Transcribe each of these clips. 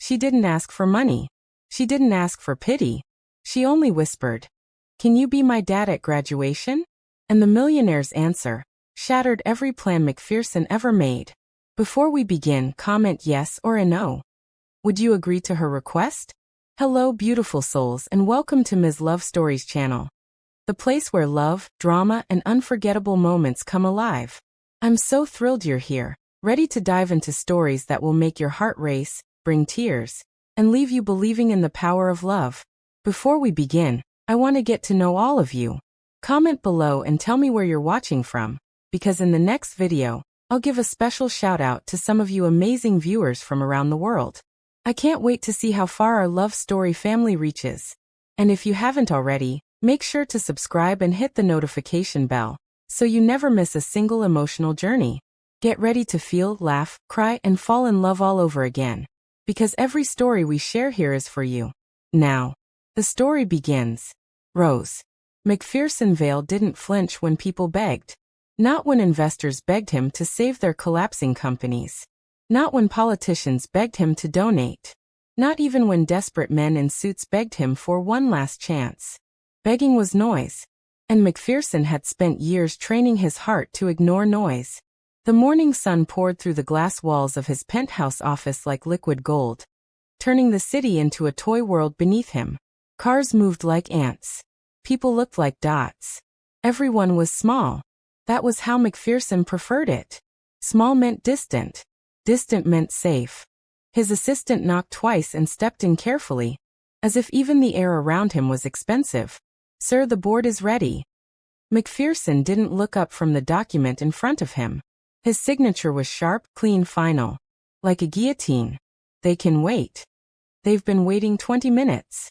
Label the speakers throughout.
Speaker 1: She didn't ask for money. She didn't ask for pity. She only whispered, "Can you be my dad at graduation?" And the millionaire's answer shattered every plan McPherson ever made. Before we begin, comment yes or a no. Would you agree to her request? Hello beautiful souls and welcome to Ms. Love Stories channel. The place where love, drama, and unforgettable moments come alive. I'm so thrilled you're here, ready to dive into stories that will make your heart race, bring tears, and leave you believing in the power of love. Before we begin, I want to get to know all of you. Comment below and tell me where you're watching from, because in the next video, I'll give a special shout out to some of you amazing viewers from around the world. I can't wait to see how far our love story family reaches. And if you haven't already, make sure to subscribe and hit the notification bell, so you never miss a single emotional journey. Get ready to feel, laugh, cry, and fall in love all over again, because every story we share here is for you. Now, the story begins. Rose. McPherson Vale didn't flinch when people begged. Not when investors begged him to save their collapsing companies. Not when politicians begged him to donate. Not even when desperate men in suits begged him for one last chance. Begging was noise, and McPherson had spent years training his heart to ignore noise. The morning sun poured through the glass walls of his penthouse office like liquid gold, turning the city into a toy world beneath him. Cars moved like ants. People looked like dots. Everyone was small. That was how McPherson preferred it. Small meant distant. Distant meant safe. His assistant knocked twice and stepped in carefully, as if even the air around him was expensive. "Sir, the board is ready." McPherson didn't look up from the document in front of him. His signature was sharp, clean, final. Like a guillotine. "They can wait." They've been waiting 20 minutes.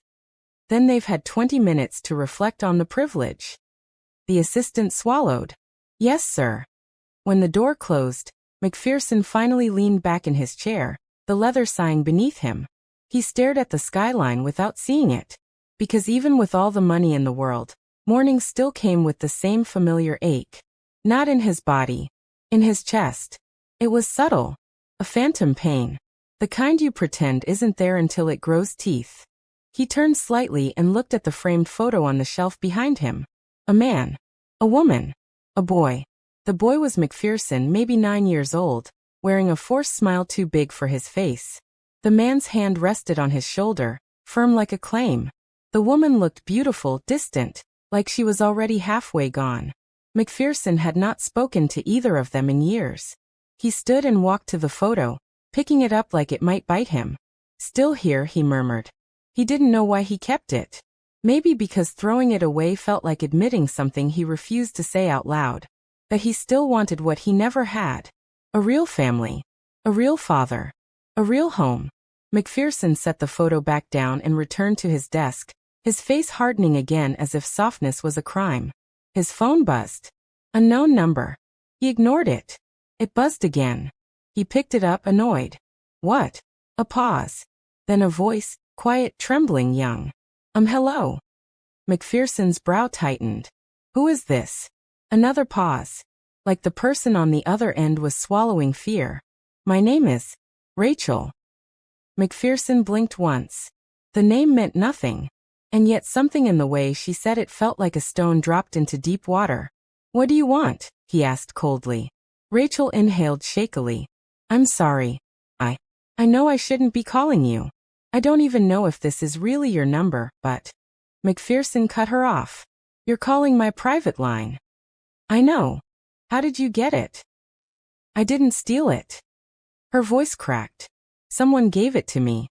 Speaker 1: Then they've had 20 minutes to reflect on the privilege. The assistant swallowed. "Yes, sir." When the door closed, McPherson finally leaned back in his chair, the leather sighing beneath him. He stared at the skyline without seeing it. Because even with all the money in the world, morning still came with the same familiar ache. Not in his body. In his chest. It was subtle. A phantom pain. The kind you pretend isn't there until it grows teeth. He turned slightly and looked at the framed photo on the shelf behind him. A man. A woman. A boy. The boy was McPherson, maybe 9 years old, wearing a forced smile too big for his face. The man's hand rested on his shoulder, firm like a claim. The woman looked beautiful, distant, like she was already halfway gone. McPherson had not spoken to either of them in years. He stood and walked to the photo, picking it up like it might bite him. "Still here," he murmured. He didn't know why he kept it. Maybe because throwing it away felt like admitting something he refused to say out loud. That he still wanted what he never had. A real family. A real father. A real home. McPherson set the photo back down and returned to his desk, his face hardening again as if softness was a crime. His phone buzzed. Unknown number. He ignored it. It buzzed again. He picked it up, annoyed. What? A pause. Then a voice, quiet, trembling, young. Hello. McPherson's brow tightened. Who is this? Another pause. Like the person on the other end was swallowing fear. My name is Rachel. McPherson blinked once. The name meant nothing. And yet something in the way she said it felt like a stone dropped into deep water. What do you want? He asked coldly. Rachel inhaled shakily. I'm sorry. I know I shouldn't be calling you. I don't even know if this is really your number, but... McPherson cut her off. You're calling my private line. I know. How did you get it? I didn't steal it. Her voice cracked. Someone gave it to me.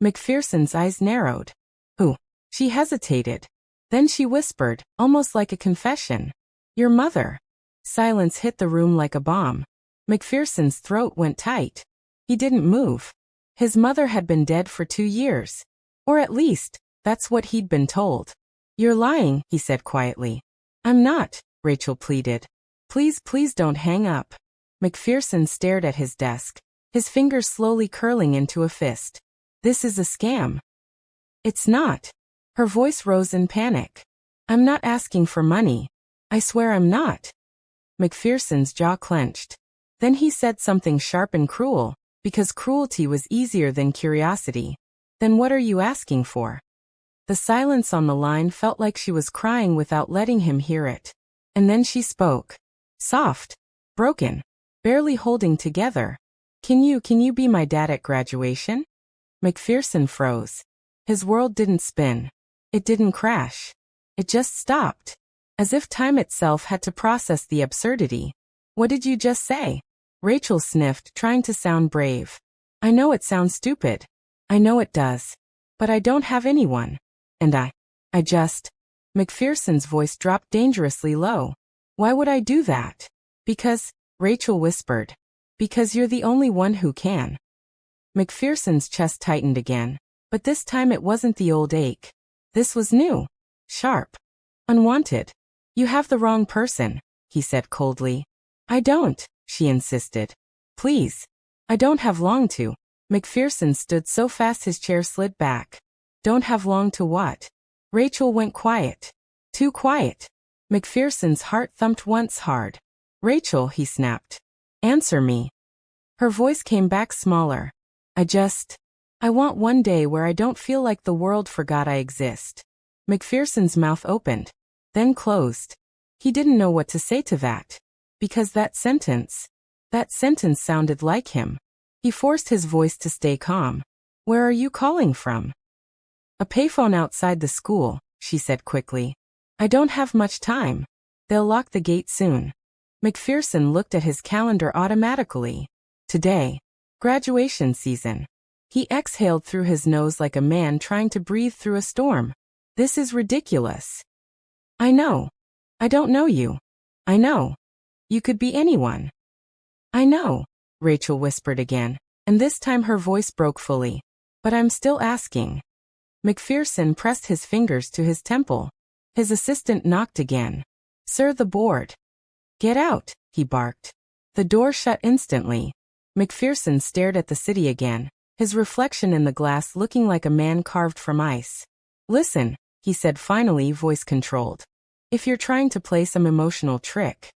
Speaker 1: McPherson's eyes narrowed. Who? She hesitated. Then she whispered, almost like a confession. Your mother. Silence hit the room like a bomb. McPherson's throat went tight. He didn't move. His mother had been dead for 2 years. Or at least, that's what he'd been told. You're lying, he said quietly. I'm not, Rachel pleaded. Please, please don't hang up. McPherson stared at his desk, his fingers slowly curling into a fist. This is a scam. It's not. Her voice rose in panic. I'm not asking for money. I swear I'm not. McPherson's jaw clenched. Then he said something sharp and cruel. Because cruelty was easier than curiosity. Then what are you asking for? The silence on the line felt like she was crying without letting him hear it. And then she spoke. Soft. Broken. Barely holding together. Can you be my dad at graduation? McPherson froze. His world didn't spin. It didn't crash. It just stopped. As if time itself had to process the absurdity. What did you just say? Rachel sniffed, trying to sound brave. I know it sounds stupid. I know it does. But I don't have anyone. And I just... McPherson's voice dropped dangerously low. Why would I do that? Because, Rachel whispered. Because you're the only one who can. McPherson's chest tightened again. But this time it wasn't the old ache. This was new. Sharp. Unwanted. You have the wrong person, he said coldly. I don't, she insisted. Please. I don't have long to. McPherson stood so fast his chair slid back. Don't have long to what? Rachel went quiet. Too quiet. McPherson's heart thumped once hard. Rachel, he snapped. Answer me. Her voice came back smaller. I want one day where I don't feel like the world forgot I exist. McPherson's mouth opened, then closed. He didn't know what to say to that. Because that sentence sounded like him. He forced his voice to stay calm. Where are you calling from? A payphone outside the school, she said quickly. I don't have much time. They'll lock the gate soon. McPherson looked at his calendar automatically. Today. Graduation season. He exhaled through his nose like a man trying to breathe through a storm. This is ridiculous. I know. I don't know you. I know. You could be anyone. I know, Rachel whispered again, and this time her voice broke fully. But I'm still asking. McPherson pressed his fingers to his temple. His assistant knocked again. Sir, the board. Get out, he barked. The door shut instantly. McPherson stared at the city again, his reflection in the glass looking like a man carved from ice. Listen, he said finally, voice controlled. If you're trying to play some emotional trick.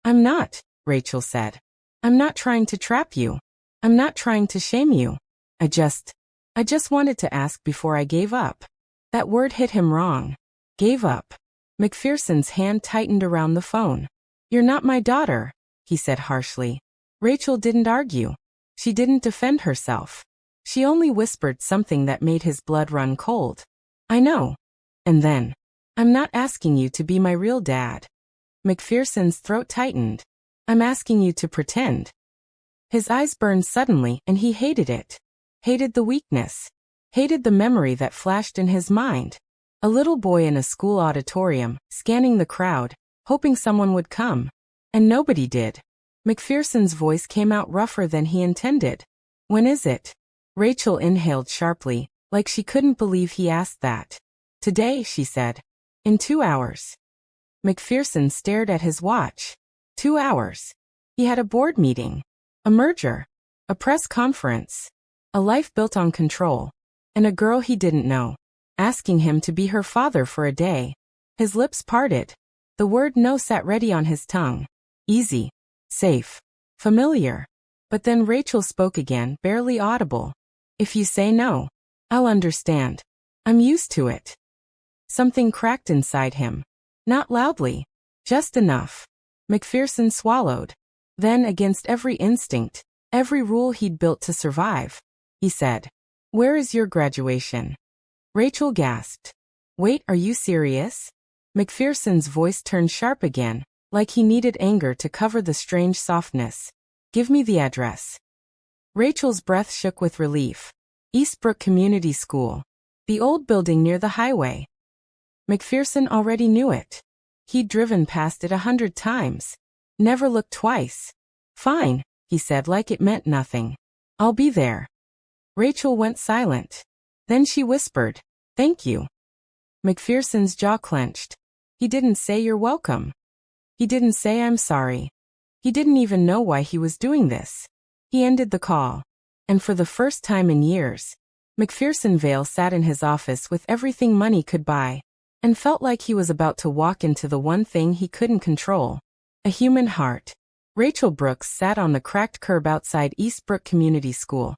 Speaker 1: I'm not, Rachel said. I'm not trying to trap you. I'm not trying to shame you. I just wanted to ask before I gave up. That word hit him wrong. Gave up. McPherson's hand tightened around the phone. You're not my daughter, he said harshly. Rachel didn't argue. She didn't defend herself. She only whispered something that made his blood run cold. I know. And then, I'm not asking you to be my real dad. McPherson's throat tightened. I'm asking you to pretend. His eyes burned suddenly and he hated it. Hated the weakness. Hated the memory that flashed in his mind. A little boy in a school auditorium, scanning the crowd, hoping someone would come. And nobody did. McPherson's voice came out rougher than he intended. When is it? Rachel inhaled sharply, like she couldn't believe he asked that. Today, she said. In 2 hours. McPherson stared at his watch. 2 hours. He had a board meeting. A merger. A press conference. A life built on control. And a girl he didn't know. Asking him to be her father for a day. His lips parted. The word no sat ready on his tongue. Easy. Safe. Familiar. But then Rachel spoke again, barely audible. If you say no, I'll understand. I'm used to it. Something cracked inside him. Not loudly. Just enough. McPherson swallowed. Then, against every instinct, every rule he'd built to survive, he said, Where is your graduation? Rachel gasped. Wait, are you serious? McPherson's voice turned sharp again, like he needed anger to cover the strange softness. Give me the address. Rachel's breath shook with relief. Eastbrook Community School. The old building near the highway. McPherson already knew it. He'd driven past it 100 times. Never looked twice. Fine, he said like it meant nothing. I'll be there. Rachel went silent. Then she whispered, Thank you. McPherson's jaw clenched. He didn't say you're welcome. He didn't say I'm sorry. He didn't even know why he was doing this. He ended the call. And for the first time in years, McPherson Vale sat in his office with everything money could buy, and felt like he was about to walk into the one thing he couldn't control. A human heart. Rachel Brooks sat on the cracked curb outside Eastbrook Community School,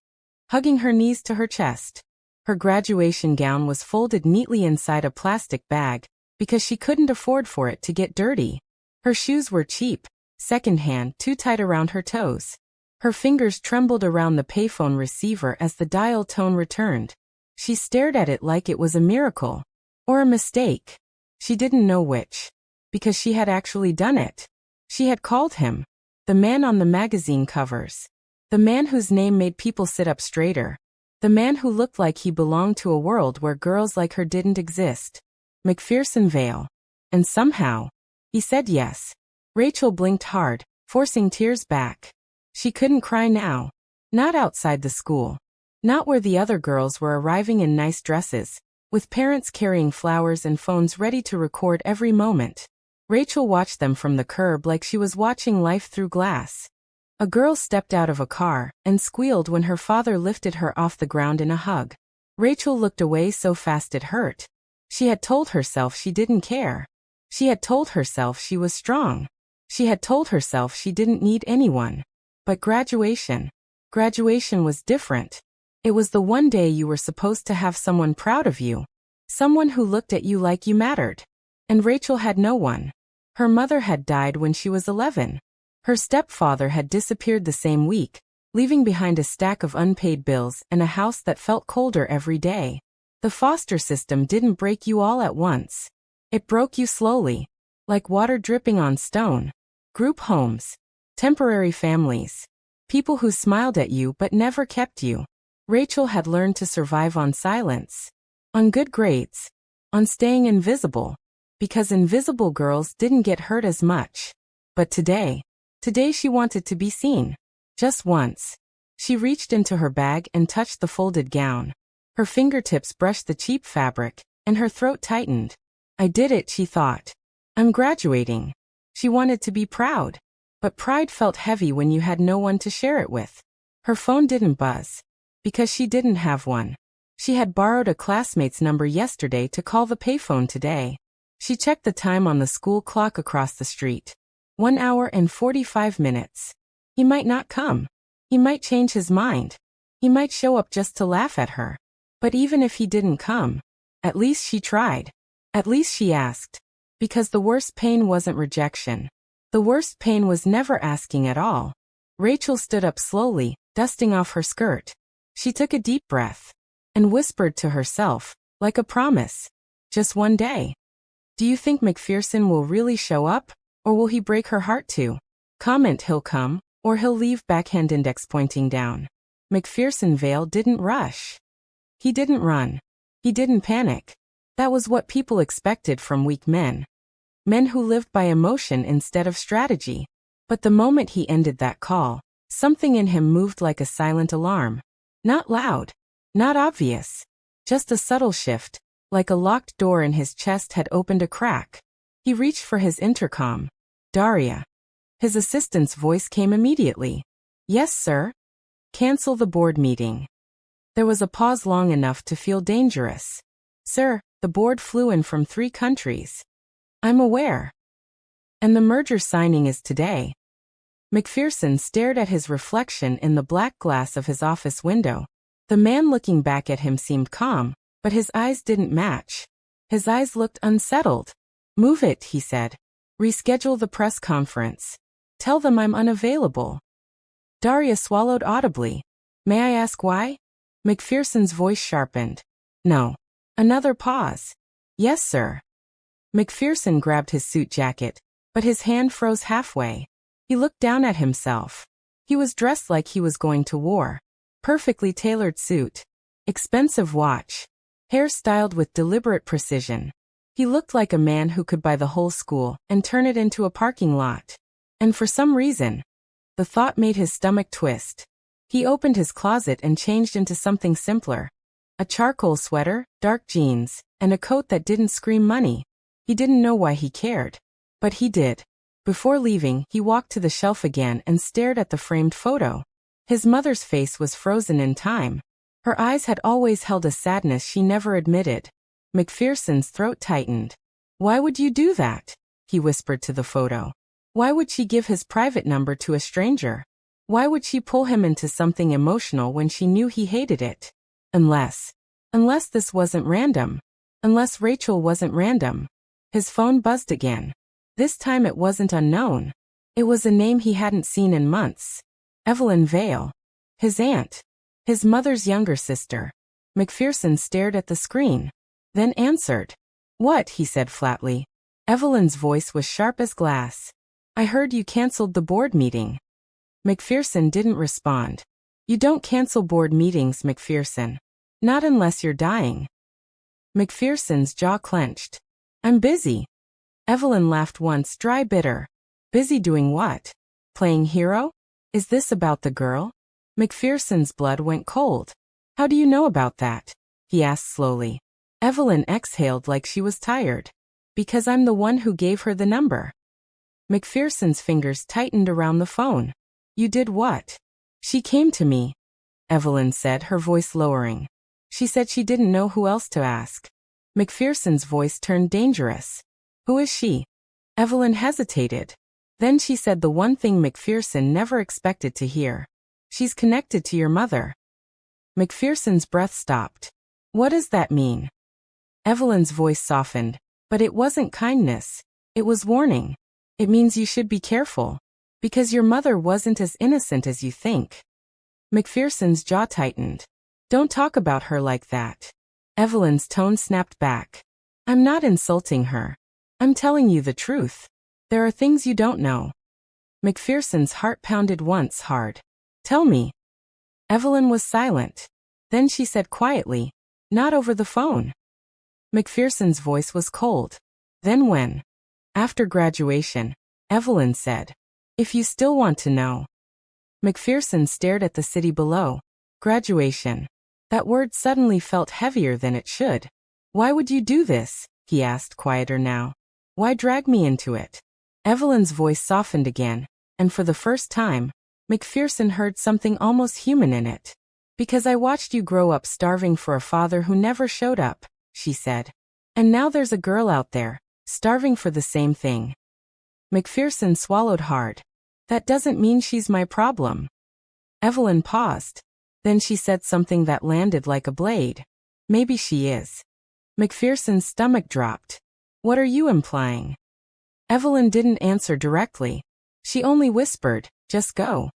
Speaker 1: hugging her knees to her chest. Her graduation gown was folded neatly inside a plastic bag, because she couldn't afford for it to get dirty. Her shoes were cheap, secondhand, too tight around her toes. Her fingers trembled around the payphone receiver as the dial tone returned. She stared at it like it was a miracle. Or a mistake. She didn't know which. Because she had actually done it. She had called him. The man on the magazine covers. The man whose name made people sit up straighter. The man who looked like he belonged to a world where girls like her didn't exist. McPherson Vale. And somehow, he said yes. Rachel blinked hard, forcing tears back. She couldn't cry now. Not outside the school. Not where the other girls were arriving in nice dresses, with parents carrying flowers and phones ready to record every moment. Rachel watched them from the curb like she was watching life through glass. A girl stepped out of a car and squealed when her father lifted her off the ground in a hug. Rachel looked away so fast it hurt. She had told herself she didn't care. She had told herself she was strong. She had told herself she didn't need anyone. But graduation was different. It was the one day you were supposed to have someone proud of you. Someone who looked at you like you mattered. And Rachel had no one. Her mother had died when she was 11. Her stepfather had disappeared the same week, leaving behind a stack of unpaid bills and a house that felt colder every day. The foster system didn't break you all at once. It broke you slowly, like water dripping on stone. Group homes, temporary families, people who smiled at you but never kept you. Rachel had learned to survive on silence, on good grades, on staying invisible, because invisible girls didn't get hurt as much. But today she wanted to be seen. Just once. She reached into her bag and touched the folded gown. Her fingertips brushed the cheap fabric, and her throat tightened. I did it, she thought. I'm graduating. She wanted to be proud. But pride felt heavy when you had no one to share it with. Her phone didn't buzz. Because she didn't have one. She had borrowed a classmate's number yesterday to call the payphone today. She checked the time on the school clock across the street. 1 hour and 45 minutes. He might not come. He might change his mind. He might show up just to laugh at her. But even if he didn't come, at least she tried. At least she asked. Because the worst pain wasn't rejection. The worst pain was never asking at all. Rachel stood up slowly, dusting off her skirt. She took a deep breath and whispered to herself, like a promise. Just one day. Do you think McPherson will really show up, or will he break her heart too? Comment he'll come, or he'll leave, backhand index pointing down. McPherson Vale didn't rush. He didn't run. He didn't panic. That was what people expected from weak men. Men who lived by emotion instead of strategy. But the moment he ended that call, something in him moved like a silent alarm. Not loud. Not obvious. Just a subtle shift, like a locked door in his chest had opened a crack. He reached for his intercom. Daria. His assistant's voice came immediately. Yes, sir. Cancel the board meeting. There was a pause long enough to feel dangerous. Sir, the board flew in from 3 countries. I'm aware. And the merger signing is today. McPherson stared at his reflection in the black glass of his office window. The man looking back at him seemed calm, but his eyes didn't match. His eyes looked unsettled. Move it, he said. Reschedule the press conference. Tell them I'm unavailable. Daria swallowed audibly. May I ask why? McPherson's voice sharpened. No. Another pause. Yes, sir. McPherson grabbed his suit jacket, but his hand froze halfway. He looked down at himself. He was dressed like he was going to war. Perfectly tailored suit. Expensive watch. Hair styled with deliberate precision. He looked like a man who could buy the whole school and turn it into a parking lot. And for some reason, the thought made his stomach twist. He opened his closet and changed into something simpler. A charcoal sweater, dark jeans, and a coat that didn't scream money. He didn't know why he cared. But he did. Before leaving, he walked to the shelf again and stared at the framed photo. His mother's face was frozen in time. Her eyes had always held a sadness she never admitted. McPherson's throat tightened. Why would you do that? He whispered to the photo. Why would she give his private number to a stranger? Why would she pull him into something emotional when she knew he hated it? Unless this wasn't random. Unless Rachel wasn't random. His phone buzzed again. This time it wasn't unknown. It was a name he hadn't seen in months. Evelyn Vale. His aunt. His mother's younger sister. McPherson stared at the screen. Then answered. What? He said flatly. Evelyn's voice was sharp as glass. I heard you canceled the board meeting. McPherson didn't respond. You don't cancel board meetings, McPherson. Not unless you're dying. McPherson's jaw clenched. I'm busy. Evelyn laughed once, dry bitter. Busy doing what? Playing hero? Is this about the girl? McPherson's blood went cold. How do you know about that? He asked slowly. Evelyn exhaled like she was tired. Because I'm the one who gave her the number. McPherson's fingers tightened around the phone. You did what? She came to me, Evelyn said, her voice lowering. She said she didn't know who else to ask. McPherson's voice turned dangerous. Who is she? Evelyn hesitated. Then she said the one thing McPherson never expected to hear. She's connected to your mother. McPherson's breath stopped. What does that mean? Evelyn's voice softened. But it wasn't kindness. It was warning. It means you should be careful. Because your mother wasn't as innocent as you think. McPherson's jaw tightened. Don't talk about her like that. Evelyn's tone snapped back. I'm not insulting her. I'm telling you the truth. There are things you don't know. McPherson's heart pounded once hard. Tell me. Evelyn was silent. Then she said quietly, not over the phone. McPherson's voice was cold. Then when? After graduation, Evelyn said. If you still want to know. McPherson stared at the city below. Graduation. That word suddenly felt heavier than it should. Why would you do this? He asked, quieter now. Why drag me into it? Evelyn's voice softened again, and for the first time, McPherson heard something almost human in it. Because I watched you grow up starving for a father who never showed up, she said. And now there's a girl out there, starving for the same thing. McPherson swallowed hard. That doesn't mean she's my problem. Evelyn paused. Then she said something that landed like a blade. Maybe she is. McPherson's stomach dropped. What are you implying? Evelyn didn't answer directly. She only whispered, just go.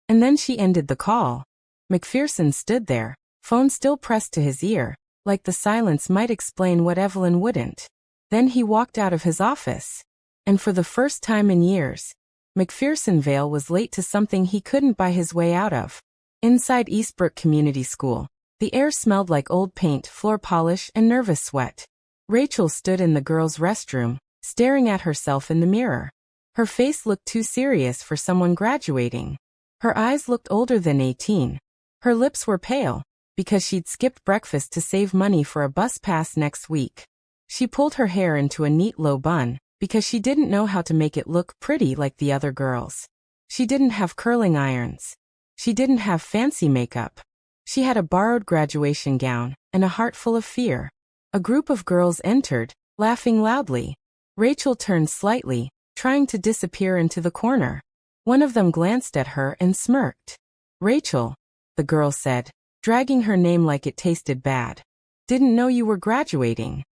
Speaker 1: And then she ended the call. McPherson stood there, phone still pressed to his ear, like the silence might explain what Evelyn wouldn't. Then he walked out of his office. And for the first time in years, McPherson Vale was late to something he couldn't buy his way out of. Inside Eastbrook Community School, the air smelled like old paint, floor polish, and nervous sweat. Rachel stood in the girls' restroom, staring at herself in the mirror. Her face looked too serious for someone graduating. Her eyes looked older than 18. Her lips were pale, because she'd skipped breakfast to save money for a bus pass next week. She pulled her hair into a neat low bun, because she didn't know how to make it look pretty like the other girls. She didn't have curling irons. She didn't have fancy makeup. She had a borrowed graduation gown, and a heart full of fear. A group of girls entered, laughing loudly. Rachel turned slightly, trying to disappear into the corner. One of them glanced at her and smirked. Rachel, the girl said, dragging her name like it tasted bad. Didn't know you were graduating.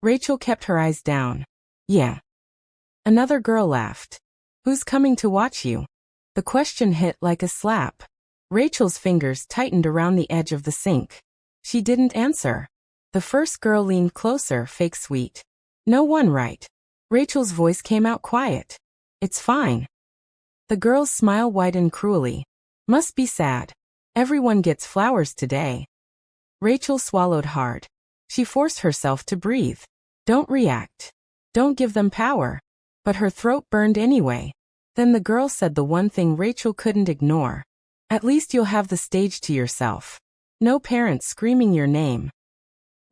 Speaker 1: Rachel kept her eyes down. Yeah. Another girl laughed. Who's coming to watch you? The question hit like a slap. Rachel's fingers tightened around the edge of the sink. She didn't answer. The first girl leaned closer, fake sweet. No one, right? Rachel's voice came out quiet. It's fine. The girl's smile widened cruelly. Must be sad. Everyone gets flowers today. Rachel swallowed hard. She forced herself to breathe. Don't react. Don't give them power. But her throat burned anyway. Then the girl said the one thing Rachel couldn't ignore. At least you'll have the stage to yourself. No parents screaming your name.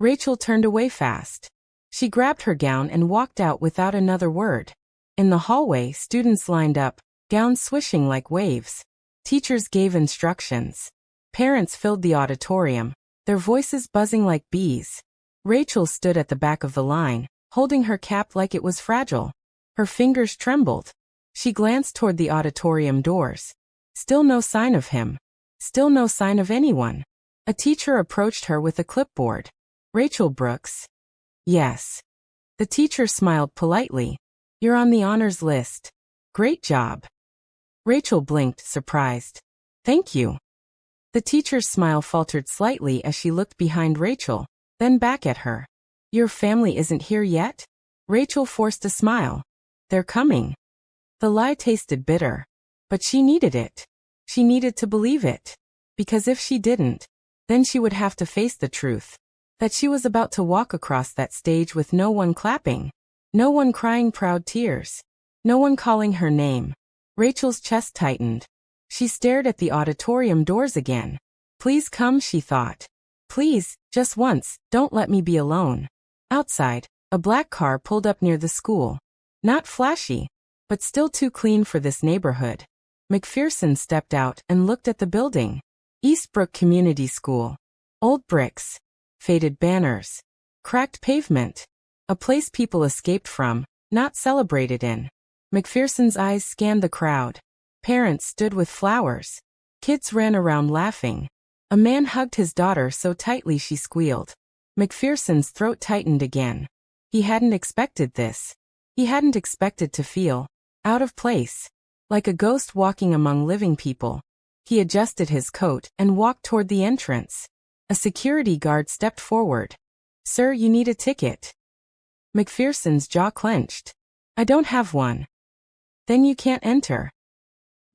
Speaker 1: Rachel turned away fast. She grabbed her gown and walked out without another word. In the hallway, students lined up, gowns swishing like waves. Teachers gave instructions. Parents filled the auditorium, their voices buzzing like bees. Rachel stood at the back of the line, holding her cap like it was fragile. Her fingers trembled. She glanced toward the auditorium doors. Still no sign of him. Still no sign of anyone. A teacher approached her with a clipboard. Rachel Brooks? Yes. The teacher smiled politely. You're on the honors list. Great job. Rachel blinked, surprised. Thank you. The teacher's smile faltered slightly as she looked behind Rachel, then back at her. Your family isn't here yet? Rachel forced a smile. They're coming. The lie tasted bitter. But she needed it. She needed to believe it. Because if she didn't, then she would have to face the truth. That she was about to walk across that stage with no one clapping. No one crying proud tears. No one calling her name. Rachel's chest tightened. She stared at the auditorium doors again. Please come, she thought. Please, just once, don't let me be alone. Outside, a black car pulled up near the school. Not flashy, but still too clean for this neighborhood. McPherson stepped out and looked at the building. Eastbrook Community School. Old bricks. Faded banners. Cracked pavement. A place people escaped from, not celebrated in. McPherson's eyes scanned the crowd. Parents stood with flowers. Kids ran around laughing. A man hugged his daughter so tightly she squealed. McPherson's throat tightened again. He hadn't expected this. He hadn't expected to feel out of place, like a ghost walking among living people. He adjusted his coat and walked toward the entrance. A security guard stepped forward. Sir, you need a ticket. McPherson's jaw clenched. I don't have one. Then you can't enter.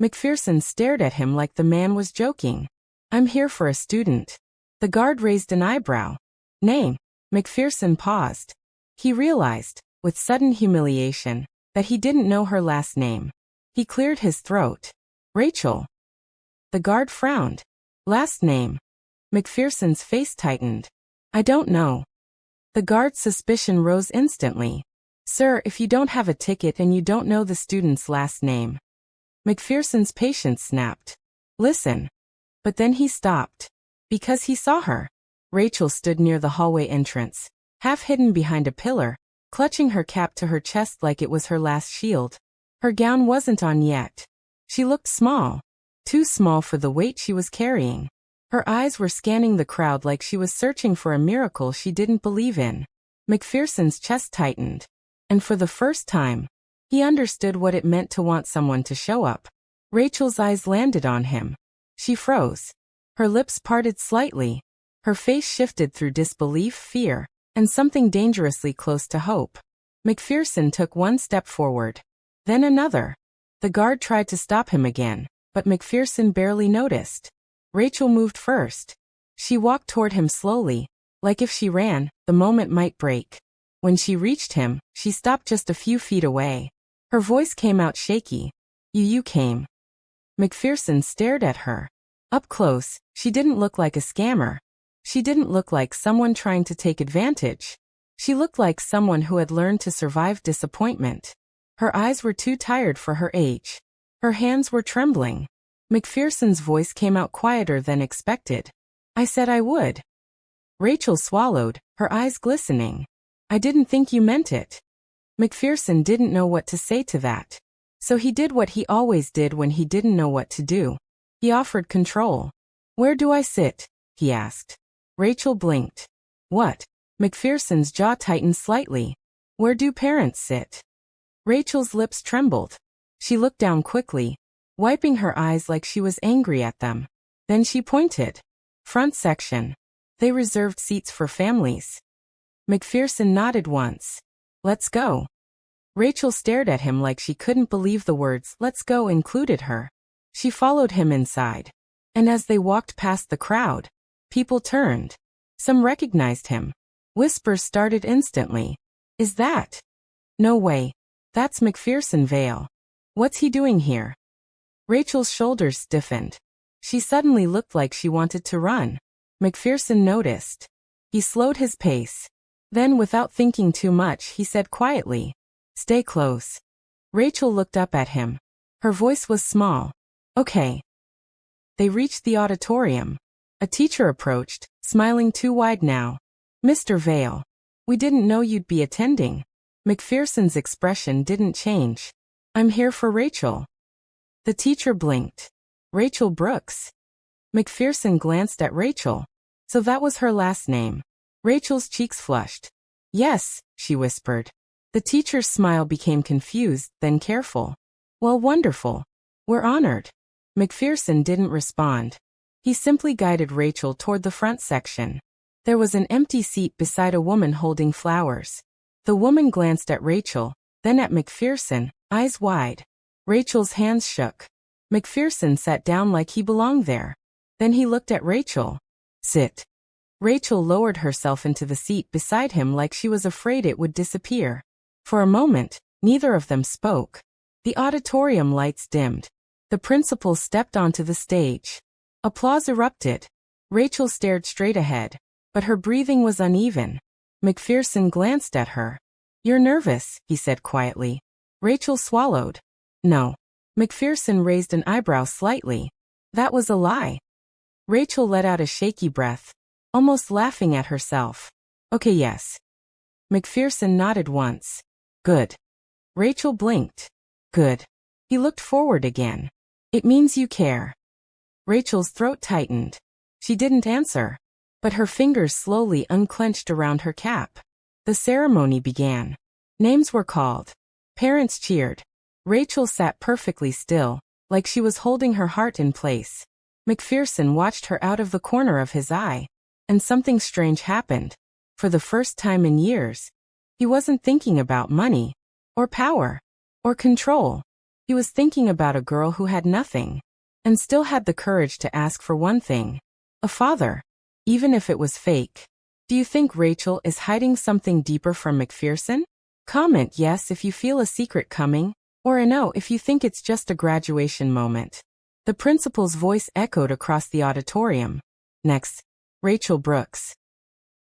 Speaker 1: McPherson stared at him like the man was joking. I'm here for a student. The guard raised an eyebrow. Name. McPherson paused. He realized, with sudden humiliation, that he didn't know her last name. He cleared his throat. Rachel. The guard frowned. Last name. McPherson's face tightened. I don't know. The guard's suspicion rose instantly. Sir, if you don't have a ticket and you don't know the student's last name. McPherson's patience snapped. Listen. But then he stopped. Because he saw her. Rachel stood near the hallway entrance, half hidden behind a pillar, clutching her cap to her chest like it was her last shield. Her gown wasn't on yet. She looked small. Too small for the weight she was carrying. Her eyes were scanning the crowd like she was searching for a miracle she didn't believe in. McPherson's chest tightened. And for the first time, he understood what it meant to want someone to show up. Rachel's eyes landed on him. She froze. Her lips parted slightly. Her face shifted through disbelief, fear, and something dangerously close to hope. McPherson took one step forward. Then another. The guard tried to stop him again, but McPherson barely noticed. Rachel moved first. She walked toward him slowly, like if she ran, the moment might break. When she reached him, she stopped just a few feet away. Her voice came out shaky. You came. McPherson stared at her. Up close, she didn't look like a scammer. She didn't look like someone trying to take advantage. She looked like someone who had learned to survive disappointment. Her eyes were too tired for her age. Her hands were trembling. McPherson's voice came out quieter than expected. I said I would. Rachel swallowed, her eyes glistening. I didn't think you meant it. McPherson didn't know what to say to that. So he did what he always did when he didn't know what to do. He offered control. Where do I sit? He asked. Rachel blinked. What? McPherson's jaw tightened slightly. Where do parents sit? Rachel's lips trembled. She looked down quickly, wiping her eyes like she was angry at them. Then she pointed. Front section. They reserved seats for families. McPherson nodded once. Let's go. Rachel stared at him like she couldn't believe the words "let's go" included her. She followed him inside. And as they walked past the crowd, people turned. Some recognized him. Whispers started instantly. Is that? No way. That's McPherson Vale. What's he doing here? Rachel's shoulders stiffened. She suddenly looked like she wanted to run. McPherson noticed. He slowed his pace. Then, without thinking too much, he said quietly, "Stay close." Rachel looked up at him. Her voice was small. Okay. They reached the auditorium. A teacher approached, smiling too wide now. Mr. Vale. We didn't know you'd be attending. McPherson's expression didn't change. I'm here for Rachel. The teacher blinked. Rachel Brooks. McPherson glanced at Rachel. So that was her last name. Rachel's cheeks flushed. Yes, she whispered. The teacher's smile became confused, then careful. Well, wonderful. We're honored. McPherson didn't respond. He simply guided Rachel toward the front section. There was an empty seat beside a woman holding flowers. The woman glanced at Rachel, then at McPherson, eyes wide. Rachel's hands shook. McPherson sat down like he belonged there. Then he looked at Rachel. Sit. Rachel lowered herself into the seat beside him like she was afraid it would disappear. For a moment, neither of them spoke. The auditorium lights dimmed. The principal stepped onto the stage. Applause erupted. Rachel stared straight ahead, but her breathing was uneven. McPherson glanced at her. You're nervous, he said quietly. Rachel swallowed. No. McPherson raised an eyebrow slightly. That was a lie. Rachel let out a shaky breath, almost laughing at herself. Okay, yes. McPherson nodded once. Good. Rachel blinked. Good. He looked forward again. It means you care. Rachel's throat tightened. She didn't answer, but her fingers slowly unclenched around her cap. The ceremony began. Names were called. Parents cheered. Rachel sat perfectly still, like she was holding her heart in place. McPherson watched her out of the corner of his eye, and something strange happened. For the first time in years, he wasn't thinking about money, or power, or control. He was thinking about a girl who had nothing, and still had the courage to ask for one thing. A father. Even if it was fake. Do you think Rachel is hiding something deeper from McPherson? Comment yes if you feel a secret coming, or a no if you think it's just a graduation moment. The principal's voice echoed across the auditorium. Next, Rachel Brooks.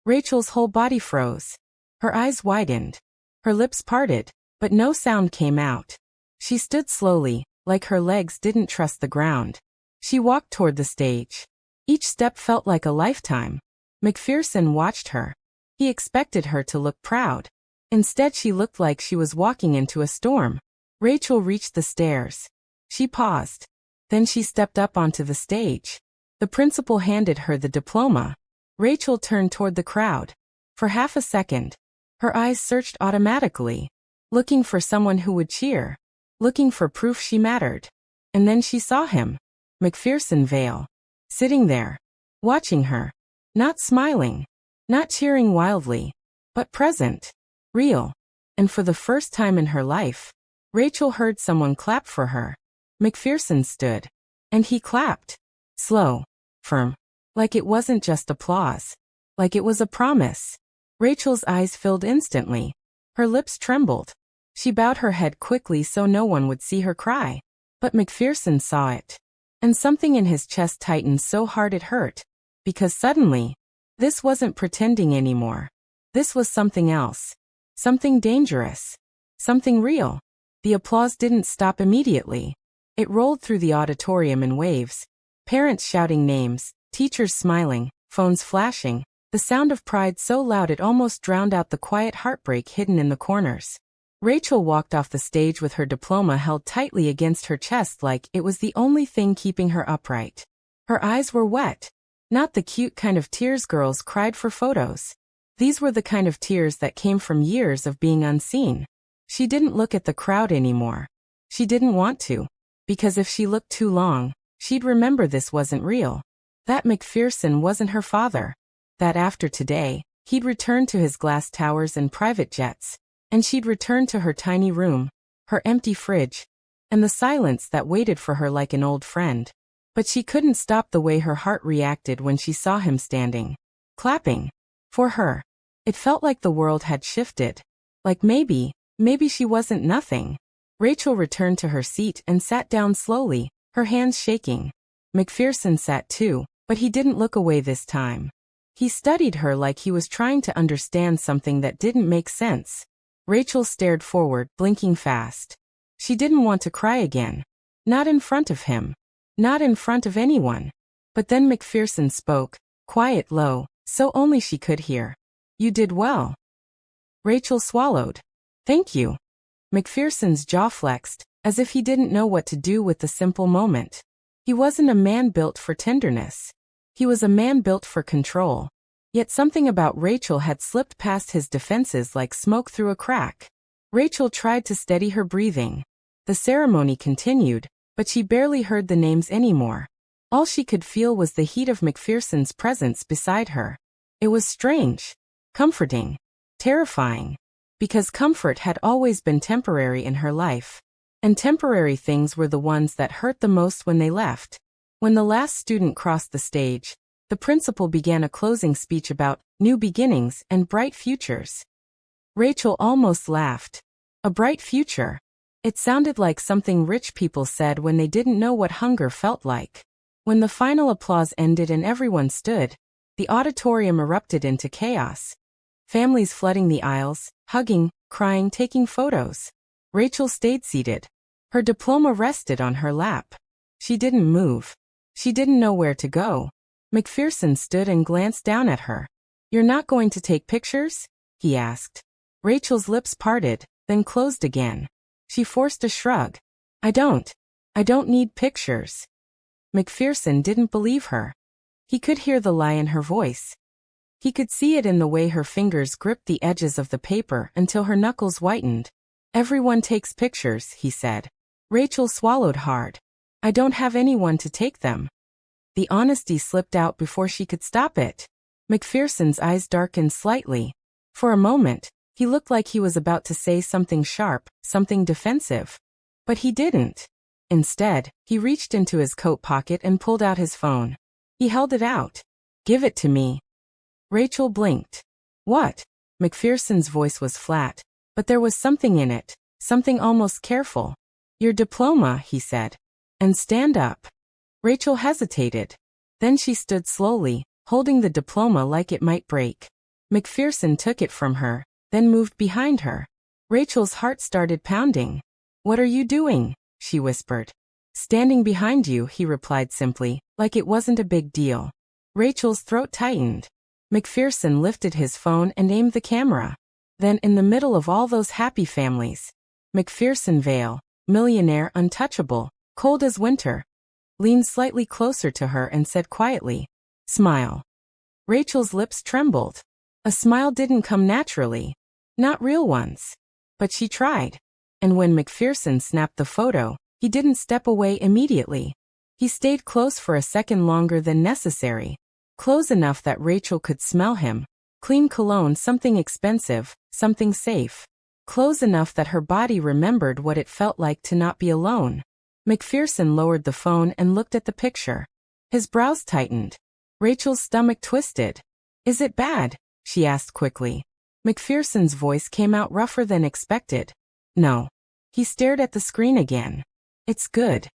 Speaker 1: Rachel's whole body froze. Her eyes widened. Her lips parted, but no sound came out. She stood slowly, like her legs didn't trust the ground. She walked toward the stage. Each step felt like a lifetime. McPherson watched her. He expected her to look proud. Instead, she looked like she was walking into a storm. Rachel reached the stairs. She paused. Then she stepped up onto the stage. The principal handed her the diploma. Rachel turned toward the crowd. For half a second, her eyes searched automatically, looking for someone who would cheer, looking for proof she mattered. And then she saw him, McPherson Vale, sitting there, watching her, not smiling, not cheering wildly, but present, real. And for the first time in her life, Rachel heard someone clap for her. McPherson stood, and he clapped, slow, firm, like it wasn't just applause, like it was a promise. Rachel's eyes filled instantly. Her lips trembled. She bowed her head quickly so no one would see her cry. But McPherson saw it. And something in his chest tightened so hard it hurt. Because suddenly, this wasn't pretending anymore. This was something else. Something dangerous. Something real. The applause didn't stop immediately. It rolled through the auditorium in waves. Parents shouting names, teachers smiling, phones flashing. The sound of pride so loud it almost drowned out the quiet heartbreak hidden in the corners. Rachel walked off the stage with her diploma held tightly against her chest like it was the only thing keeping her upright. Her eyes were wet. Not the cute kind of tears girls cried for photos. These were the kind of tears that came from years of being unseen. She didn't look at the crowd anymore. She didn't want to. Because if she looked too long, she'd remember this wasn't real. That McPherson wasn't her father. That after today, he'd return to his glass towers and private jets. And she'd return to her tiny room, her empty fridge, and the silence that waited for her like an old friend. But she couldn't stop the way her heart reacted when she saw him standing, clapping. For her, it felt like the world had shifted. Like maybe she wasn't nothing. Rachel returned to her seat and sat down slowly, her hands shaking. McPherson sat too, but he didn't look away this time. He studied her like he was trying to understand something that didn't make sense. Rachel stared forward, blinking fast. She didn't want to cry again. Not in front of him. Not in front of anyone. But then McPherson spoke, quiet, low, so only she could hear. You did well. Rachel swallowed. Thank you. McPherson's jaw flexed, as if he didn't know what to do with the simple moment. He wasn't a man built for tenderness. He was a man built for control. Yet something about Rachel had slipped past his defenses like smoke through a crack. Rachel tried to steady her breathing. The ceremony continued, but she barely heard the names anymore. All she could feel was the heat of McPherson's presence beside her. It was strange, comforting, terrifying, because comfort had always been temporary in her life. And temporary things were the ones that hurt the most when they left. When the last student crossed the stage, the principal began a closing speech about new beginnings and bright futures. Rachel almost laughed. A bright future. It sounded like something rich people said when they didn't know what hunger felt like. When the final applause ended and everyone stood, the auditorium erupted into chaos. Families flooding the aisles, hugging, crying, taking photos. Rachel stayed seated. Her diploma rested on her lap. She didn't move. She didn't know where to go. McPherson stood and glanced down at her. "You're not going to take pictures?" he asked. Rachel's lips parted, then closed again. She forced a shrug. I don't need pictures." McPherson didn't believe her. He could hear the lie in her voice. He could see it in the way her fingers gripped the edges of the paper until her knuckles whitened. "Everyone takes pictures," he said. Rachel swallowed hard. "I don't have anyone to take them." The honesty slipped out before she could stop it. McPherson's eyes darkened slightly. For a moment, he looked like he was about to say something sharp, something defensive. But he didn't. Instead, he reached into his coat pocket and pulled out his phone. He held it out. "Give it to me." Rachel blinked. "What?" McPherson's voice was flat, but there was something in it, something almost careful. "Your diploma," he said. "And stand up." Rachel hesitated. Then she stood slowly, holding the diploma like it might break. McPherson took it from her, then moved behind her. Rachel's heart started pounding. "What are you doing?" she whispered. "Standing behind you," he replied simply, like it wasn't a big deal. Rachel's throat tightened. McPherson lifted his phone and aimed the camera. Then, in the middle of all those happy families, McPherson Vale, millionaire, untouchable, cold as winter, leaned slightly closer to her and said quietly, "Smile." Rachel's lips trembled. A smile didn't come naturally. Not real ones. But she tried. And when McPherson snapped the photo, he didn't step away immediately. He stayed close for a second longer than necessary. Close enough that Rachel could smell him. Clean cologne, something expensive, something safe. Close enough that her body remembered what it felt like to not be alone. McPherson lowered the phone and looked at the picture. His brows tightened. Rachel's stomach twisted. "Is it bad?" she asked quickly. McPherson's voice came out rougher than expected. "No." He stared at the screen again. "It's good."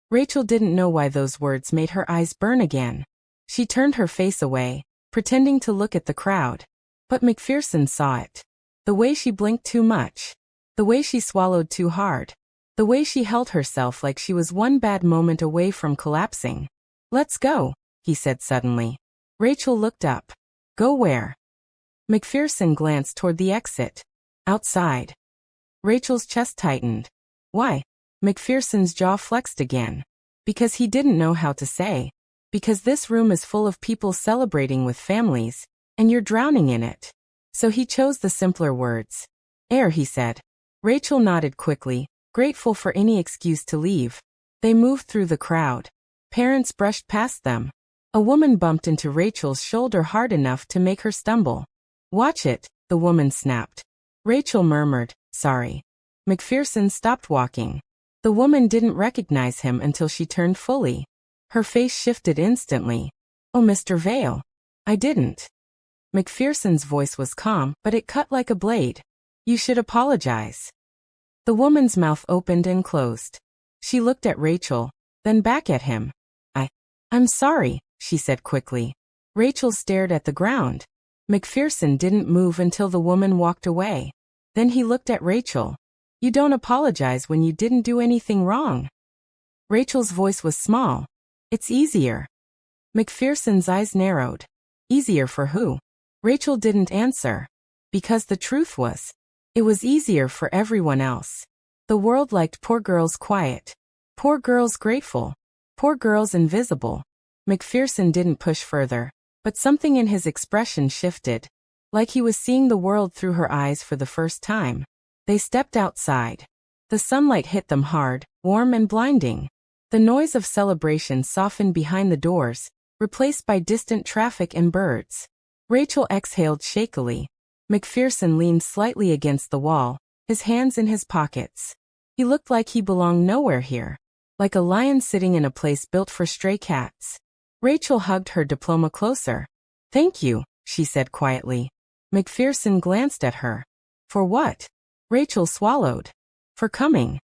Speaker 1: Rachel didn't know why those words made her eyes burn again. She turned her face away, pretending to look at the crowd. But McPherson saw it. The way she blinked too much. The way she swallowed too hard. The way she held herself like she was one bad moment away from collapsing. "Let's go," he said suddenly. Rachel looked up. "Go where?" McPherson glanced toward the exit. "Outside." Rachel's chest tightened. "Why?" McPherson's jaw flexed again. "Because he didn't know how to say. Because this room is full of people celebrating with families, and you're drowning in it." So he chose the simpler words. "Air," he said. Rachel nodded quickly, grateful for any excuse to leave. They moved through the crowd. Parents brushed past them. A woman bumped into Rachel's shoulder hard enough to make her stumble. "Watch it," the woman snapped. Rachel murmured, "Sorry." McPherson stopped walking. The woman didn't recognize him until she turned fully. Her face shifted instantly. "Oh, Mr. Vale. I didn't." McPherson's voice was calm, but it cut like a blade. "You should apologize." The woman's mouth opened and closed. She looked at Rachel, then back at him. I'm sorry," she said quickly. Rachel stared at the ground. McPherson didn't move until the woman walked away. Then he looked at Rachel. "You don't apologize when you didn't do anything wrong." Rachel's voice was small. "It's easier." McPherson's eyes narrowed. Easier for who? Rachel didn't answer. Because the truth was, it was easier for everyone else. The world liked poor girls quiet. Poor girls grateful. Poor girls invisible. McPherson didn't push further, but something in his expression shifted, like he was seeing the world through her eyes for the first time. They stepped outside. The sunlight hit them hard, warm and blinding. The noise of celebration softened behind the doors, replaced by distant traffic and birds. Rachel exhaled shakily. McPherson leaned slightly against the wall, his hands in his pockets. He looked like he belonged nowhere here, like a lion sitting in a place built for stray cats. Rachel hugged her diploma closer. "Thank you," she said quietly. McPherson glanced at her. "For what?" Rachel swallowed. "For coming."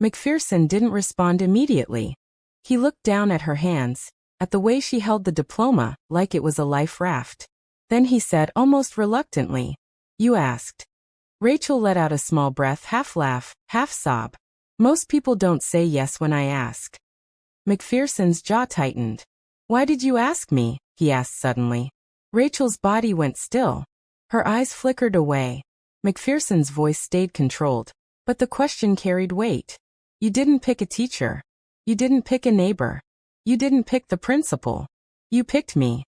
Speaker 1: McPherson didn't respond immediately. He looked down at her hands, at the way she held the diploma, like it was a life raft. Then he said almost reluctantly, "You asked." Rachel let out a small breath, half laugh, half sob. "Most people don't say yes when I ask." McPherson's jaw tightened. "Why did you ask me?" he asked suddenly. Rachel's body went still. Her eyes flickered away. McPherson's voice stayed controlled, but the question carried weight. "You didn't pick a teacher. You didn't pick a neighbor. You didn't pick the principal. You picked me."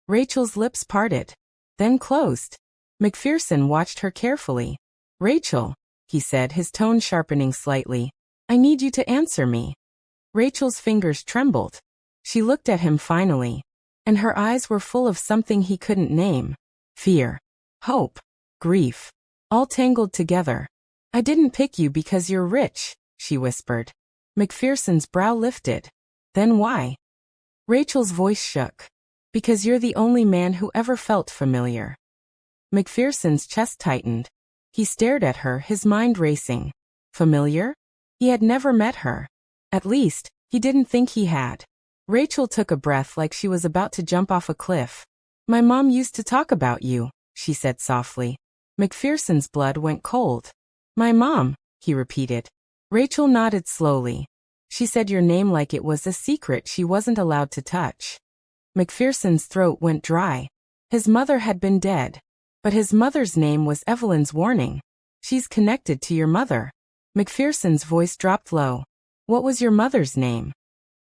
Speaker 1: Rachel's lips parted, then closed. McPherson watched her carefully. "Rachel," he said, his tone sharpening slightly, "I need you to answer me." Rachel's fingers trembled. She looked at him finally, and her eyes were full of something he couldn't name. Fear, hope, grief, all tangled together. "I didn't pick you because you're rich," she whispered. McPherson's brow lifted. "Then why?" Rachel's voice shook. "Because you're the only man who ever felt familiar." McPherson's chest tightened. He stared at her, his mind racing. Familiar? He had never met her. At least, he didn't think he had. Rachel took a breath like she was about to jump off a cliff. "My mom used to talk about you," she said softly. McPherson's blood went cold. "My mom," he repeated. Rachel nodded slowly. "She said your name like it was a secret she wasn't allowed to touch." McPherson's throat went dry. His mother had been dead. But his mother's name was Evelyn's Warning. "She's connected to your mother." McPherson's voice dropped low. "What was your mother's name?"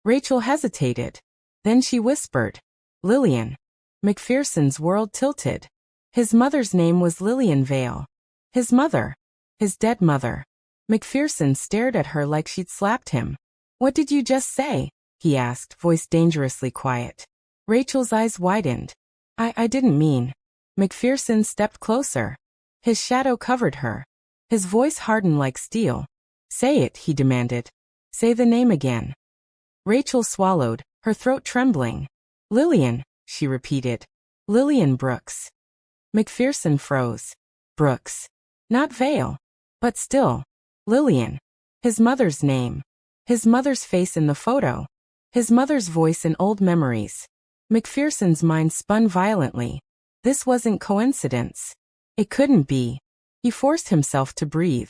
Speaker 1: Rachel hesitated. Then she whispered, "Lillian." McPherson's world tilted. His mother's name was Lillian Vale. His mother. His dead mother. McPherson stared at her like she'd slapped him. "What did you just say?" he asked, voice dangerously quiet. Rachel's eyes widened. I didn't mean." McPherson stepped closer. His shadow covered her. His voice hardened like steel. "Say it," he demanded. "Say the name again." Rachel swallowed, her throat trembling. "Lillian," she repeated. "Lillian Brooks." McPherson froze. Brooks. Not Vale. But still. Lillian. His mother's name. His mother's face in the photo. His mother's voice in old memories. McPherson's mind spun violently. This wasn't coincidence. It couldn't be. He forced himself to breathe.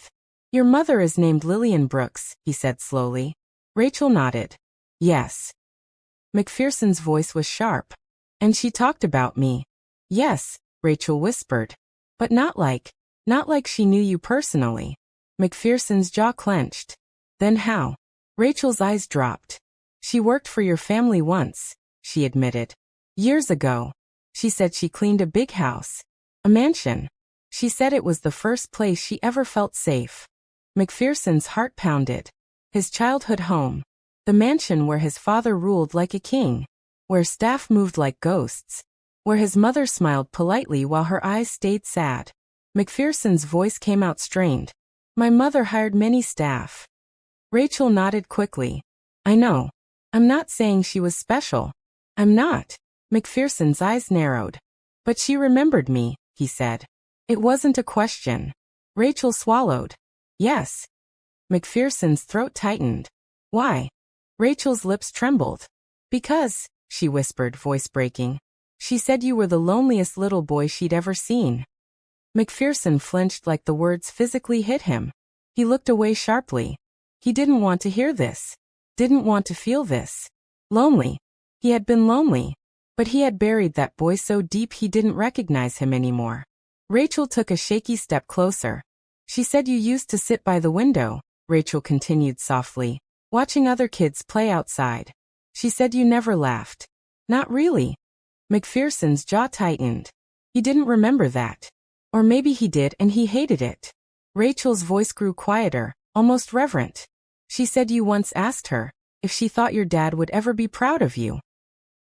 Speaker 1: "Your mother is named Lillian Brooks," he said slowly. Rachel nodded. "Yes." McPherson's voice was sharp. "And she talked about me." "Yes," Rachel whispered. "But not like she knew you personally." McPherson's jaw clenched. "Then how?" Rachel's eyes dropped. "She worked for your family once," she admitted. "Years ago. She said she cleaned a big house. A mansion. She said it was the first place she ever felt safe." McPherson's heart pounded. His childhood home. The mansion where his father ruled like a king. Where staff moved like ghosts. Where his mother smiled politely while her eyes stayed sad. McPherson's voice came out strained. "My mother hired many staff." Rachel nodded quickly. "I know. I'm not saying she was special. I'm not." McPherson's eyes narrowed. "But she remembered me," he said. It wasn't a question. Rachel swallowed. "Yes." McPherson's throat tightened. "Why?" Rachel's lips trembled. "Because," she whispered, voice breaking. "She said you were the loneliest little boy she'd ever seen." McPherson flinched like the words physically hit him. He looked away sharply. He didn't want to hear this. Didn't want to feel this. Lonely. He had been lonely. But he had buried that boy so deep he didn't recognize him anymore. Rachel took a shaky step closer. She said you used to sit by the window, Rachel continued softly, watching other kids play outside. She said you never laughed. Not really. McPherson's jaw tightened. He didn't remember that. Or maybe he did and he hated it. Rachel's voice grew quieter, almost reverent. She said you once asked her if she thought your dad would ever be proud of you.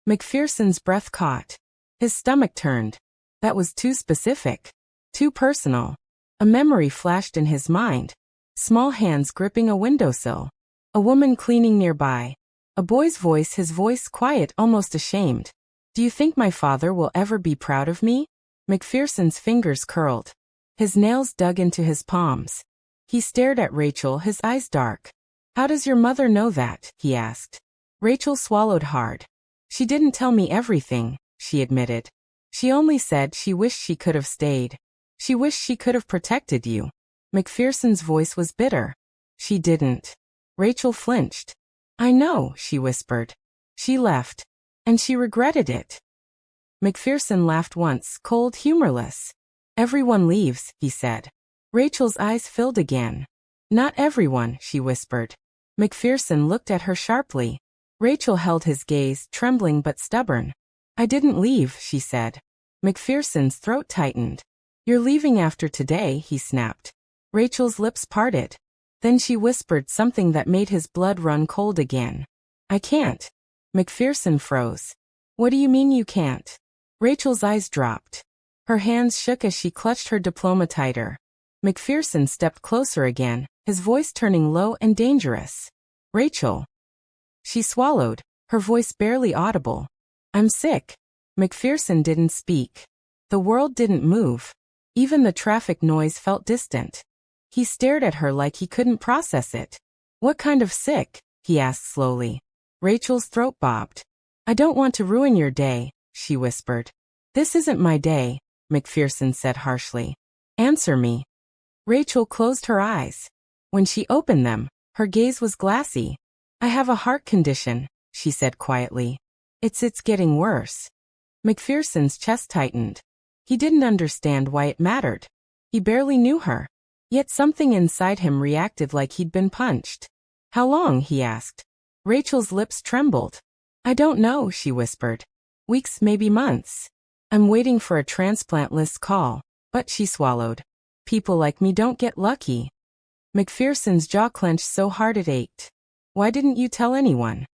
Speaker 1: McPherson's breath caught. His stomach turned. That was too specific. Too personal. A memory flashed in his mind. Small hands gripping a windowsill. A woman cleaning nearby. A boy's voice, his voice quiet, almost ashamed. Do you think my father will ever be proud of me? McPherson's fingers curled. His nails dug into his palms. He stared at Rachel, his eyes dark. How does your mother know that? He asked. Rachel swallowed hard. She didn't tell me everything, she admitted. She only said she wished she could have stayed. She wished she could have protected you. McPherson's voice was bitter. She didn't. Rachel flinched. I know, she whispered. She left. And she regretted it. McPherson laughed once, cold, humorless. Everyone leaves, he said. Rachel's eyes filled again. Not everyone, she whispered. McPherson looked at her sharply. Rachel held his gaze, trembling but stubborn. I didn't leave, she said. McPherson's throat tightened. You're leaving after today, he snapped. Rachel's lips parted. Then she whispered something that made his blood run cold again. I can't. McPherson froze. What do you mean you can't? Rachel's eyes dropped. Her hands shook as she clutched her diploma tighter. McPherson stepped closer again, his voice turning low and dangerous. Rachel. She swallowed, her voice barely audible. I'm sick. McPherson didn't speak. The world didn't move. Even the traffic noise felt distant. He stared at her like he couldn't process it. What kind of sick? He asked slowly. Rachel's throat bobbed. I don't want to ruin your day, she whispered. This isn't my day, McPherson said harshly. Answer me. Rachel closed her eyes. When she opened them, her gaze was glassy. I have a heart condition, she said quietly. It's getting worse. McPherson's chest tightened. He didn't understand why it mattered. He barely knew her. Yet something inside him reacted like he'd been punched. How long? He asked. Rachel's lips trembled. I don't know, she whispered. Weeks, maybe months. I'm waiting for a transplant list call, but she swallowed. People like me don't get lucky. McPherson's jaw clenched so hard it ached. Why didn't you tell anyone?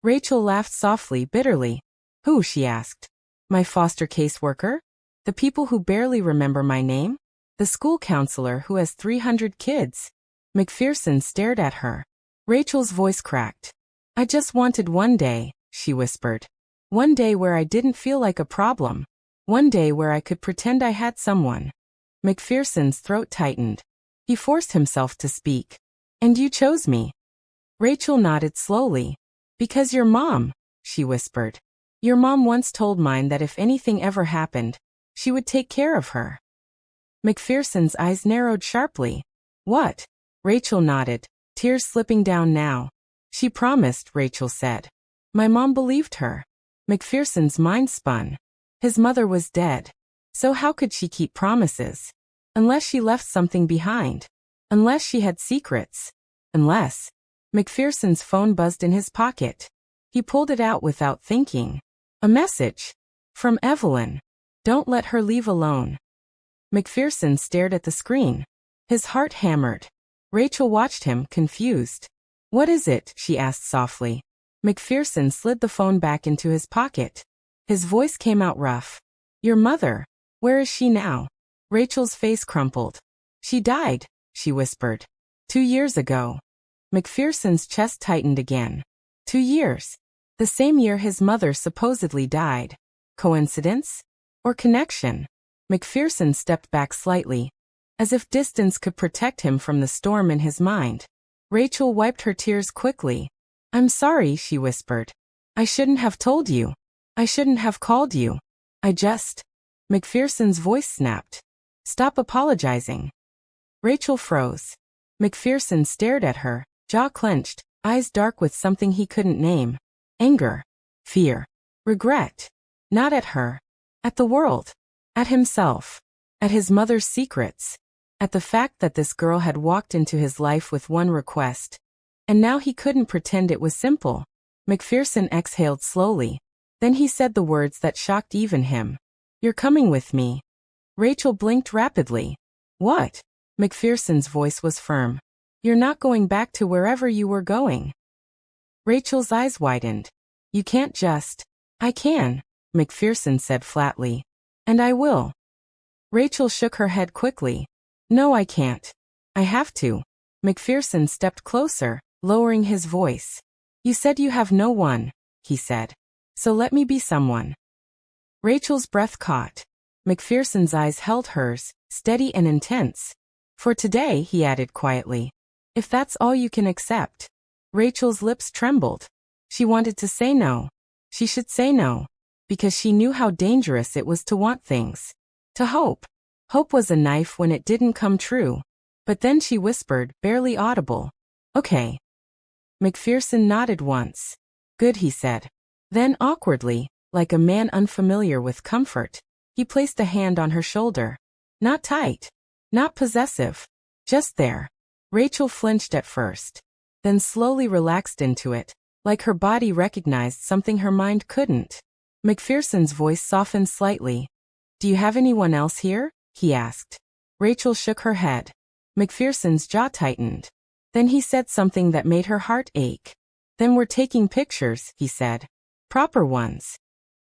Speaker 1: Rachel laughed softly, bitterly. Who? She asked. My foster caseworker? The people who barely remember my name? The school counselor who has 300 kids? McPherson stared at her. Rachel's voice cracked. I just wanted one day, she whispered. One day where I didn't feel like a problem. One day where I could pretend I had someone. McPherson's throat tightened. He forced himself to speak. And you chose me. Rachel nodded slowly. Because your mom, she whispered. Your mom once told mine that if anything ever happened, she would take care of her. McPherson's eyes narrowed sharply. What? Rachel nodded, tears slipping down now. She promised, Rachel said. My mom believed her. McPherson's mind spun. His mother was dead. So how could she keep promises? Unless she left something behind. Unless she had secrets. Unless. McPherson's phone buzzed in his pocket. He pulled it out without thinking. A message. From Evelyn. Don't let her leave alone. McPherson stared at the screen. His heart hammered. Rachel watched him, confused. What is it? She asked softly. McPherson slid the phone back into his pocket. His voice came out rough. Your mother. Where is she now? Rachel's face crumpled. She died, she whispered. 2 years ago. McPherson's chest tightened again. 2 years. The same year his mother supposedly died. Coincidence? Or connection? McPherson stepped back slightly, as if distance could protect him from the storm in his mind. Rachel wiped her tears quickly. I'm sorry, she whispered. I shouldn't have told you. I shouldn't have called you. I just... McPherson's voice snapped. Stop apologizing. Rachel froze. McPherson stared at her, jaw clenched, eyes dark with something he couldn't name. Anger. Fear. Regret. Not at her. At the world. At himself. At his mother's secrets. at the fact that this girl had walked into his life with one request. And now he couldn't pretend it was simple. McPherson exhaled slowly. Then he said the words that shocked even him. "You're coming with me." Rachel blinked rapidly. "What?" McPherson's voice was firm. "You're not going back to wherever you were going." Rachel's eyes widened. "You can't just—" "I can," McPherson said flatly. "And I will." Rachel shook her head quickly. "No, I can't. I have to." McPherson stepped closer, lowering his voice. "You said you have no one," he said. "So let me be someone." Rachel's breath caught. McPherson's eyes held hers, steady and intense. "For today," he added quietly. "If that's all you can accept." Rachel's lips trembled. She wanted to say no. She should say no. Because she knew how dangerous it was to want things. To hope. Hope was a knife when it didn't come true. But then she whispered, barely audible. "Okay." McPherson nodded once. "Good," he said. Then awkwardly, like a man unfamiliar with comfort, he placed a hand on her shoulder. Not tight. Not possessive. Just there. Rachel flinched at first. Then slowly relaxed into it, like her body recognized something her mind couldn't. McPherson's voice softened slightly. "Do you have anyone else here?" he asked. Rachel shook her head. McPherson's jaw tightened. Then he said something that made her heart ache. "Then we're taking pictures," he said. "Proper ones."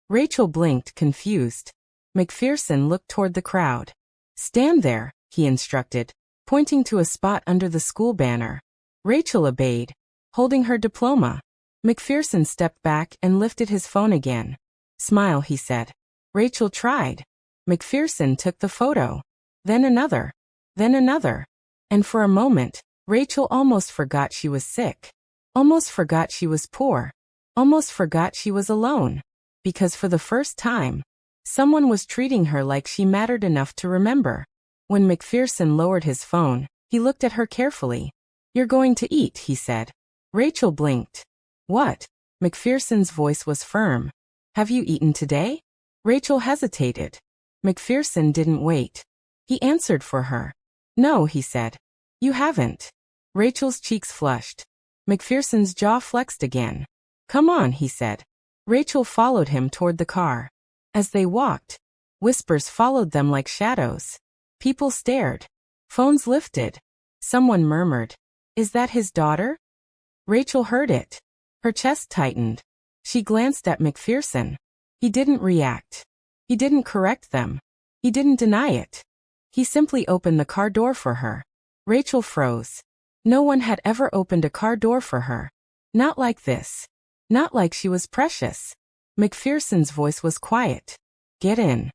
Speaker 1: Rachel blinked, confused. McPherson looked toward the crowd. "Stand there," he instructed, pointing to a spot under the school banner. Rachel obeyed, holding her diploma. McPherson stepped back and lifted his phone again. "Smile," he said. Rachel tried. McPherson took the photo. Then another. Then another. And for a moment, Rachel almost forgot she was sick. Almost forgot she was poor. Almost forgot she was alone. Because for the first time, someone was treating her like she mattered enough to remember. When McPherson lowered his phone, he looked at her carefully. "You're going to eat," he said. Rachel blinked. "What?" McPherson's voice was firm. "Have you eaten today?" Rachel hesitated. McPherson didn't wait. He answered for her. "No," he said. "You haven't." Rachel's cheeks flushed. McPherson's jaw flexed again. "Come on," he said. Rachel followed him toward the car. As they walked, whispers followed them like shadows. People stared. Phones lifted. Someone murmured, "Is that his daughter?" Rachel heard it. Her chest tightened. She glanced at McPherson. He didn't react. He didn't correct them. He didn't deny it. He simply opened the car door for her. Rachel froze. No one had ever opened a car door for her. Not like this. Not like she was precious. McPherson's voice was quiet. "Get in."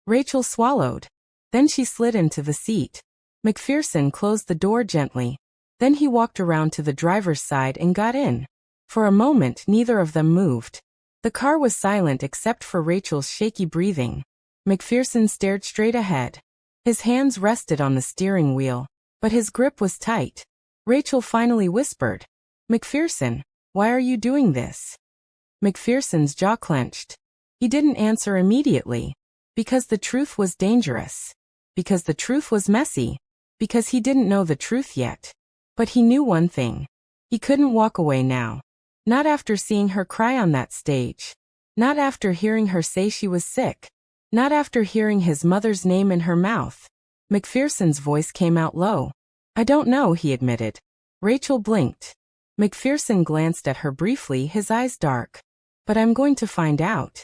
Speaker 1: Rachel swallowed. Then she slid into the seat. McPherson closed the door gently. Then he walked around to the driver's side and got in. For a moment, neither of them moved. The car was silent except for Rachel's shaky breathing. McPherson stared straight ahead. His hands rested on the steering wheel, but his grip was tight. Rachel finally whispered, "McPherson, why are you doing this?" McPherson's jaw clenched. He didn't answer immediately. Because the truth was dangerous. Because the truth was messy. Because he didn't know the truth yet. But he knew one thing. He couldn't walk away now. Not after seeing her cry on that stage. Not after hearing her say she was sick. Not after hearing his mother's name in her mouth. McPherson's voice came out low. "I don't know," he admitted. Rachel blinked. McPherson glanced at her briefly, his eyes dark. "But I'm going to find out."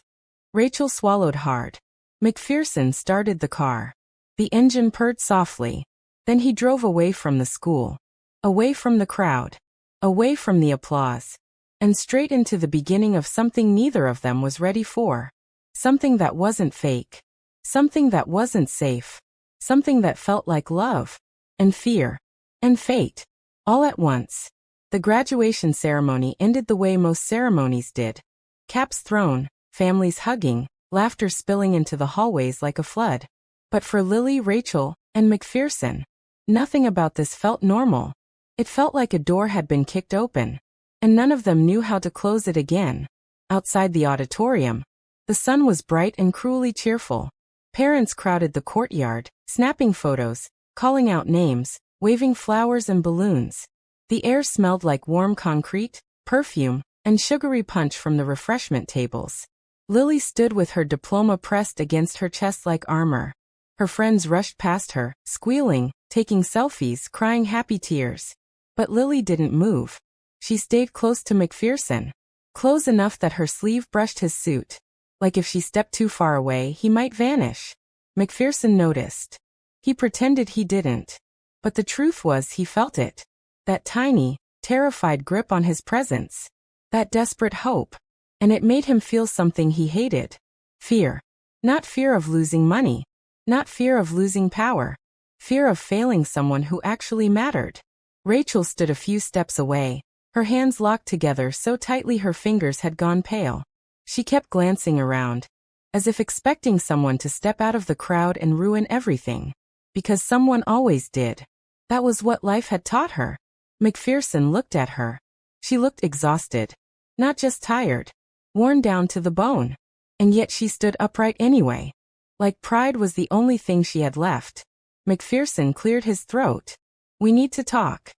Speaker 1: Rachel swallowed hard. McPherson started the car. The engine purred softly. Then he drove away from the school. Away from the crowd. Away from the applause. And straight into the beginning of something neither of them was ready for. Something that wasn't fake. Something that wasn't safe. Something that felt like love. And fear. And fate. All at once. The graduation ceremony ended the way most ceremonies did. Caps thrown, families hugging, laughter spilling into the hallways like a flood. But for Lily, Rachel, and McPherson, nothing about this felt normal. It felt like a door had been kicked open. And none of them knew how to close it again. Outside the auditorium, the sun was bright and cruelly cheerful. Parents crowded the courtyard, snapping photos, calling out names, waving flowers and balloons. The air smelled like warm concrete, perfume, and sugary punch from the refreshment tables. Lily stood with her diploma pressed against her chest like armor. Her friends rushed past her, squealing, taking selfies, crying happy tears. But Lily didn't move. She stayed close to McPherson. Close enough that her sleeve brushed his suit. Like if she stepped too far away, he might vanish. McPherson noticed. He pretended he didn't. But the truth was he felt it. That tiny, terrified grip on his presence. That desperate hope. And it made him feel something he hated. Fear. Not fear of losing money. Not fear of losing power. Fear of failing someone who actually mattered. Rachel stood a few steps away. Her hands locked together so tightly her fingers had gone pale. She kept glancing around, as if expecting someone to step out of the crowd and ruin everything. Because someone always did. That was what life had taught her. McPherson looked at her. She looked exhausted. Not just tired. Worn down to the bone. And yet she stood upright anyway. Like pride was the only thing she had left. McPherson cleared his throat. "We need to talk."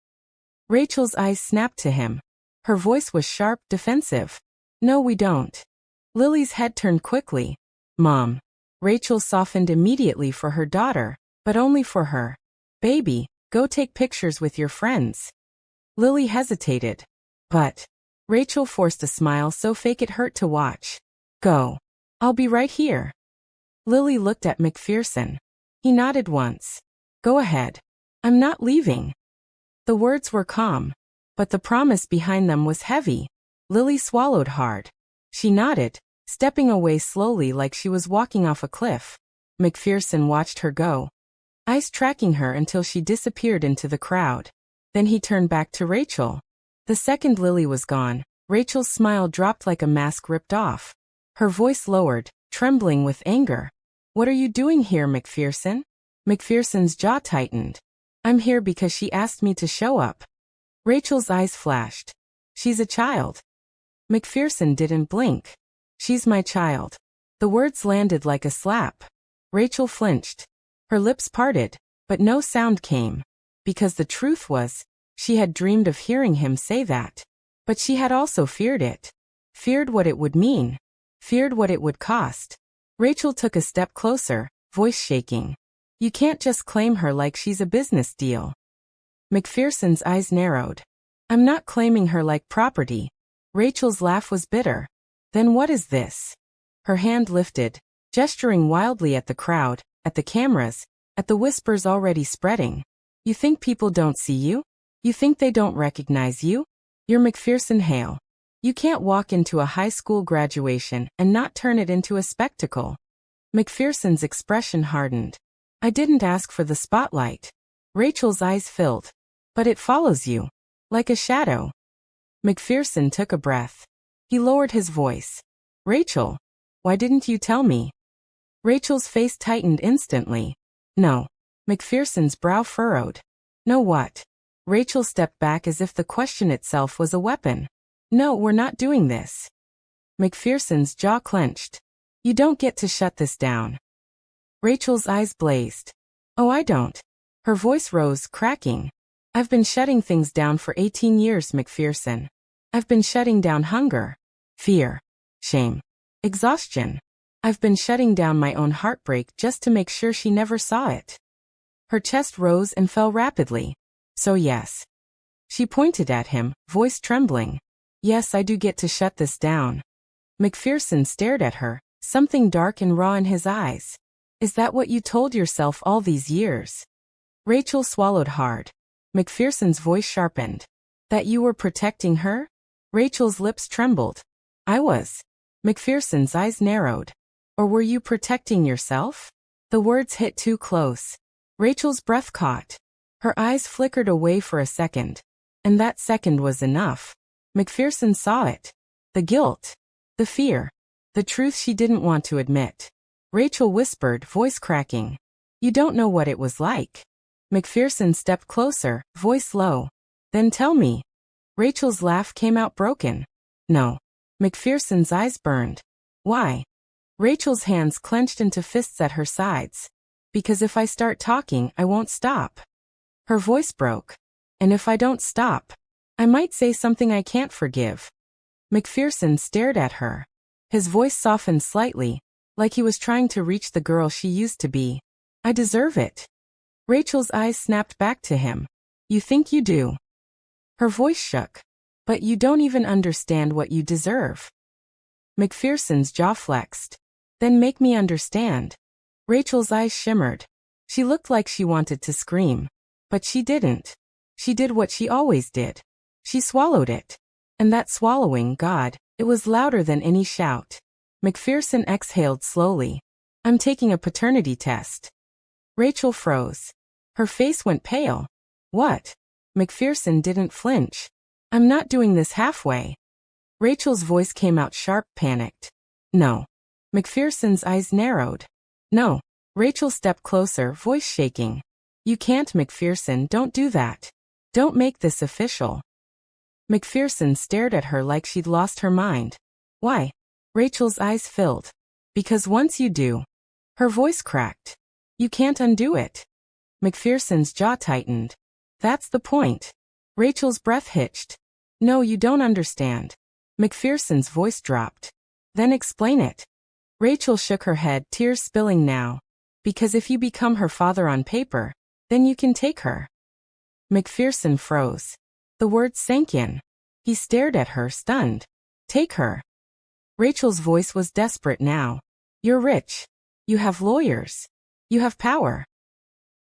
Speaker 1: Rachel's eyes snapped to him. Her voice was sharp, defensive. "No, we don't." Lily's head turned quickly. "Mom." Rachel softened immediately for her daughter, but only for her. "Baby, go take pictures with your friends." Lily hesitated. "But." Rachel forced a smile so fake it hurt to watch. "Go. I'll be right here." Lily looked at McPherson. He nodded once. "Go ahead. I'm not leaving." The words were calm, but the promise behind them was heavy. Lily swallowed hard. She nodded, stepping away slowly like she was walking off a cliff. McPherson watched her go, eyes tracking her until she disappeared into the crowd. Then he turned back to Rachel. The second Lily was gone, Rachel's smile dropped like a mask ripped off. Her voice lowered, trembling with anger. "What are you doing here, McPherson?" McPherson's jaw tightened. "I'm here because she asked me to show up." Rachel's eyes flashed. "She's a child." McPherson didn't blink. "She's my child." The words landed like a slap. Rachel flinched. Her lips parted, but no sound came. Because the truth was, she had dreamed of hearing him say that. But she had also feared it. Feared what it would mean. Feared what it would cost. Rachel took a step closer, voice shaking. "You can't just claim her like she's a business deal." McPherson's eyes narrowed. "I'm not claiming her like property." Rachel's laugh was bitter. "Then what is this?" Her hand lifted, gesturing wildly at the crowd, at the cameras, at the whispers already spreading. "You think people don't see you? You think they don't recognize you? You're McPherson Hale. You can't walk into a high school graduation and not turn it into a spectacle." McPherson's expression hardened. "I didn't ask for the spotlight." Rachel's eyes filled. "But it follows you. Like a shadow." McPherson took a breath. He lowered his voice. "Rachel, why didn't you tell me?" Rachel's face tightened instantly. "No." McPherson's brow furrowed. "No what?" Rachel stepped back as if the question itself was a weapon. "No, we're not doing this." McPherson's jaw clenched. "You don't get to shut this down." Rachel's eyes blazed. "Oh, I don't." Her voice rose, cracking. "I've been shutting things down for 18 years, McPherson. I've been shutting down hunger, fear, shame, exhaustion. I've been shutting down my own heartbreak just to make sure she never saw it." Her chest rose and fell rapidly. "So yes." She pointed at him, voice trembling. "Yes, I do get to shut this down." McPherson stared at her, something dark and raw in his eyes. "Is that what you told yourself all these years?" Rachel swallowed hard. McPherson's voice sharpened. "That you were protecting her?" Rachel's lips trembled. "I was." McPherson's eyes narrowed. "Or were you protecting yourself?" The words hit too close. Rachel's breath caught. Her eyes flickered away for a second. And that second was enough. McPherson saw it. The guilt. The fear. The truth she didn't want to admit. Rachel whispered, voice cracking. "You don't know what it was like." McPherson stepped closer, voice low. "Then tell me." Rachel's laugh came out broken. "No." McPherson's eyes burned. "Why?" Rachel's hands clenched into fists at her sides. Because if I start talking, I won't stop. Her voice broke. And if I don't stop, I might say something I can't forgive. McPherson stared at her. His voice softened slightly, like he was trying to reach the girl she used to be. I deserve it. Rachel's eyes snapped back to him. You think you do. Her voice shook. But you don't even understand what you deserve. McPherson's jaw flexed. Then make me understand. Rachel's eyes shimmered. She looked like she wanted to scream. But she didn't. She did what she always did. She swallowed it. And that swallowing, God, it was louder than any shout. McPherson exhaled slowly. I'm taking a paternity test. Rachel froze. Her face went pale. What? McPherson didn't flinch. I'm not doing this halfway. Rachel's voice came out sharp, panicked. No. McPherson's eyes narrowed. No. Rachel stepped closer, voice shaking. You can't, McPherson, don't do that. Don't make this official. McPherson stared at her like she'd lost her mind. Why? Rachel's eyes filled. Because once you do. Her voice cracked. You can't undo it. McPherson's jaw tightened. That's the point. Rachel's breath hitched. No, you don't understand. McPherson's voice dropped. Then explain it. Rachel shook her head, tears spilling now. Because if you become her father on paper, then you can take her. McPherson froze. The words sank in. He stared at her, stunned. Take her. Rachel's voice was desperate now. You're rich. You have lawyers. You have power.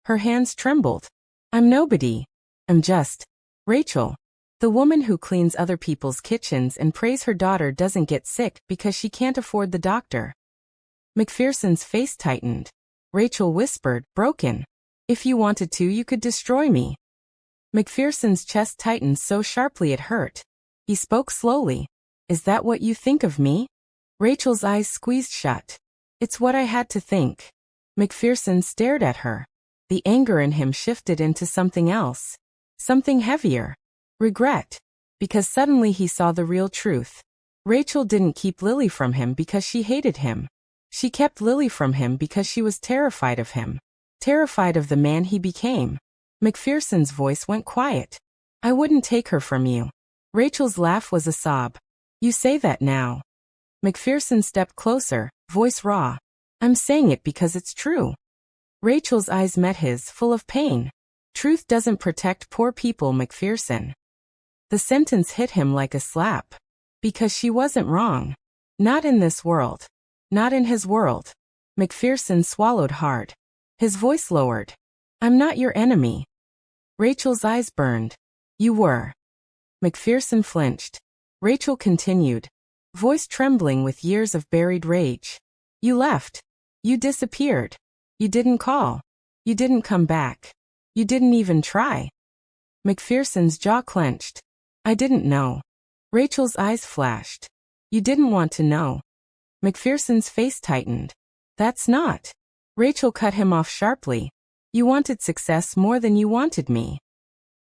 Speaker 1: Her hands trembled. I'm nobody. I'm just Rachel. The woman who cleans other people's kitchens and prays her daughter doesn't get sick because she can't afford the doctor. McPherson's face tightened. Rachel whispered, broken. If you wanted to, you could destroy me. McPherson's chest tightened so sharply it hurt. He spoke slowly. Is that what you think of me? Rachel's eyes squeezed shut. It's what I had to think. McPherson stared at her. The anger in him shifted into something else. Something heavier. Regret. Because suddenly he saw the real truth. Rachel didn't keep Lily from him because she hated him. She kept Lily from him because she was terrified of him. Terrified of the man he became. McPherson's voice went quiet. I wouldn't take her from you. Rachel's laugh was a sob. You say that now. McPherson stepped closer, voice raw. I'm saying it because it's true. Rachel's eyes met his, full of pain. Truth doesn't protect poor people, McPherson. The sentence hit him like a slap. Because she wasn't wrong. Not in this world. Not in his world. McPherson swallowed hard. His voice lowered. I'm not your enemy. Rachel's eyes burned. You were. McPherson flinched. Rachel continued, voice trembling with years of buried rage. You left. You disappeared. You didn't call. You didn't come back. You didn't even try. McPherson's jaw clenched. I didn't know. Rachel's eyes flashed. You didn't want to know. McPherson's face tightened. That's not. Rachel cut him off sharply. You wanted success more than you wanted me.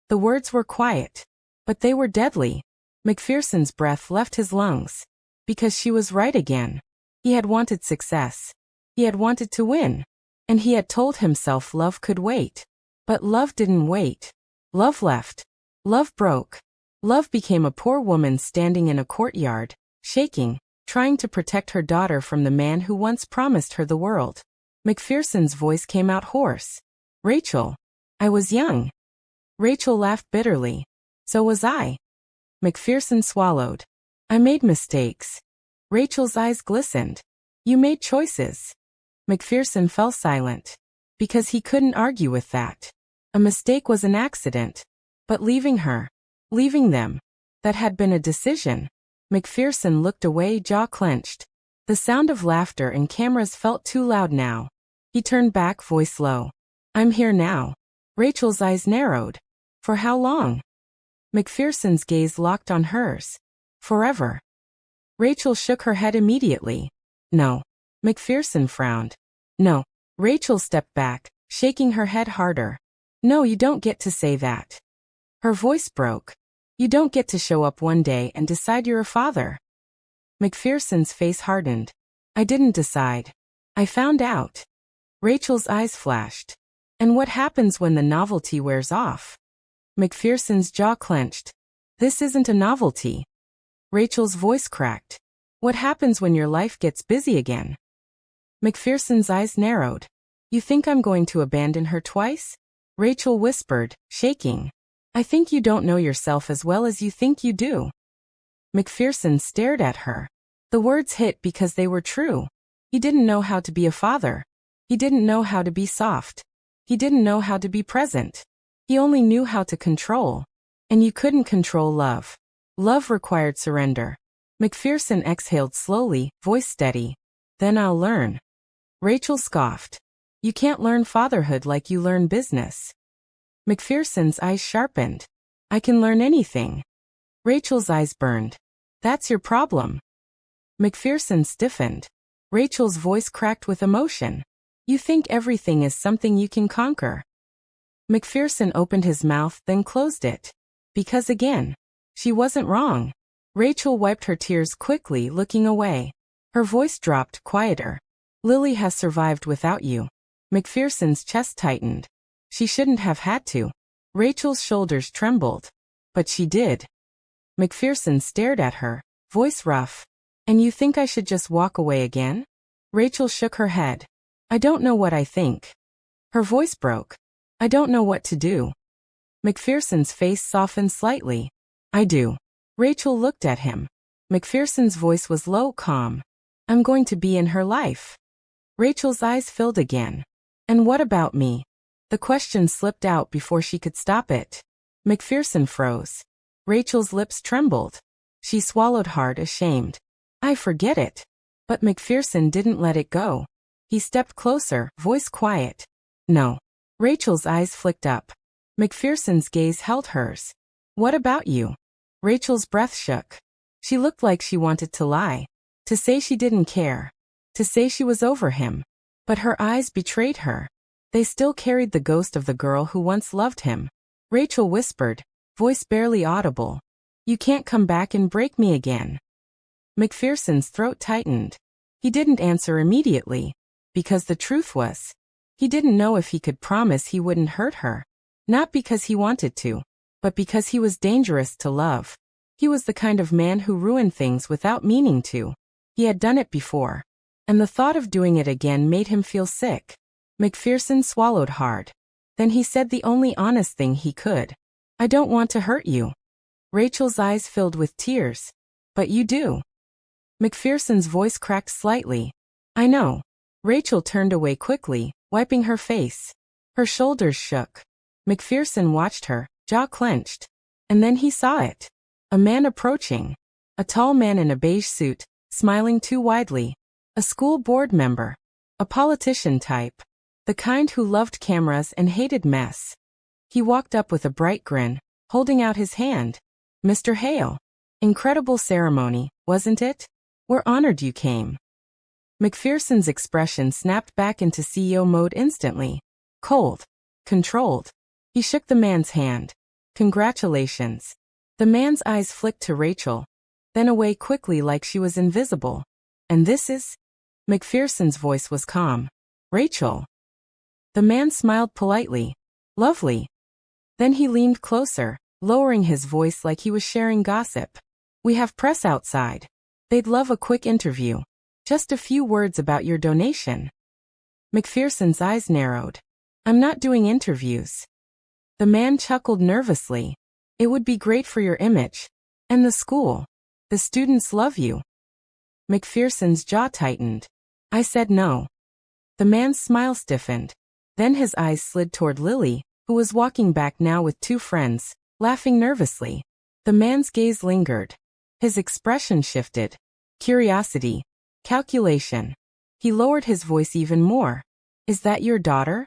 Speaker 1: The words were quiet. But they were deadly. McPherson's breath left his lungs. Because she was right again. He had wanted success. He had wanted to win. And he had told himself love could wait. But love didn't wait. Love left. Love broke. Love became a poor woman standing in a courtyard, shaking, trying to protect her daughter from the man who once promised her the world. McPherson's voice came out hoarse. Rachel. I was young. Rachel laughed bitterly. So was I. McPherson swallowed. I made mistakes. Rachel's eyes glistened. You made choices. McPherson fell silent. Because he couldn't argue with that. A mistake was an accident. But leaving her, leaving them, that had been a decision. McPherson looked away, jaw clenched. The sound of laughter and cameras felt too loud now. He turned back, voice low. I'm here now. Rachel's eyes narrowed. For how long? McPherson's gaze locked on hers. Forever. Rachel shook her head immediately. No. McPherson frowned. No. Rachel stepped back, shaking her head harder. No, you don't get to say that. Her voice broke. You don't get to show up one day and decide you're a father. McPherson's face hardened. I didn't decide. I found out. Rachel's eyes flashed. And what happens when the novelty wears off? McPherson's jaw clenched. This isn't a novelty. Rachel's voice cracked. What happens when your life gets busy again? McPherson's eyes narrowed. You think I'm going to abandon her twice? Rachel whispered, shaking. I think you don't know yourself as well as you think you do. McPherson stared at her. The words hit because they were true. He didn't know how to be a father. He didn't know how to be soft. He didn't know how to be present. He only knew how to control. And you couldn't control love. Love required surrender. McPherson exhaled slowly, voice steady. Then I'll learn. Rachel scoffed. You can't learn fatherhood like you learn business. McPherson's eyes sharpened. I can learn anything. Rachel's eyes burned. That's your problem. McPherson stiffened. Rachel's voice cracked with emotion. You think everything is something you can conquer. McPherson opened his mouth, then closed it. Because again, she wasn't wrong. Rachel wiped her tears quickly, looking away. Her voice dropped, quieter. Lily has survived without you. McPherson's chest tightened. She shouldn't have had to. Rachel's shoulders trembled. But she did. McPherson stared at her, voice rough. And you think I should just walk away again? Rachel shook her head. I don't know what I think. Her voice broke. I don't know what to do. McPherson's face softened slightly. I do. Rachel looked at him. McPherson's voice was low, calm. I'm going to be in her life. Rachel's eyes filled again. And what about me? The question slipped out before she could stop it. McPherson froze. Rachel's lips trembled. She swallowed hard, ashamed. I forget it. But McPherson didn't let it go. He stepped closer, voice quiet. No. Rachel's eyes flicked up. McPherson's gaze held hers. What about you? Rachel's breath shook. She looked like she wanted to lie. To say she didn't care. To say she was over him. But her eyes betrayed her. They still carried the ghost of the girl who once loved him. Rachel whispered, voice barely audible. You can't come back and break me again. McPherson's throat tightened. He didn't answer immediately. Because the truth was, he didn't know if he could promise he wouldn't hurt her. Not because he wanted to, but because he was dangerous to love. He was the kind of man who ruined things without meaning to. He had done it before. And the thought of doing it again made him feel sick. McPherson swallowed hard. Then he said the only honest thing he could. I don't want to hurt you. Rachel's eyes filled with tears. But you do. McPherson's voice cracked slightly. I know. Rachel turned away quickly, wiping her face. Her shoulders shook. McPherson watched her, jaw clenched. And then he saw it. A man approaching. A tall man in a beige suit, smiling too widely. A school board member. A politician type. The kind who loved cameras and hated mess. He walked up with a bright grin, holding out his hand. Mr. Hale. Incredible ceremony, wasn't it? We're honored you came. McPherson's expression snapped back into CEO mode instantly. Cold. Controlled. He shook the man's hand. Congratulations. The man's eyes flicked to Rachel. Then away quickly like she was invisible. And this is? McPherson's voice was calm. Rachel. The man smiled politely. Lovely. Then he leaned closer, lowering his voice like he was sharing gossip. We have press outside. They'd love a quick interview. Just a few words about your donation. McPherson's eyes narrowed. I'm not doing interviews. The man chuckled nervously. It would be great for your image. And the school. The students love you. McPherson's jaw tightened. I said no. The man's smile stiffened. Then his eyes slid toward Lily, who was walking back now with two friends, laughing nervously. The man's gaze lingered. His expression shifted. Curiosity. Calculation. He lowered his voice even more. Is that your daughter?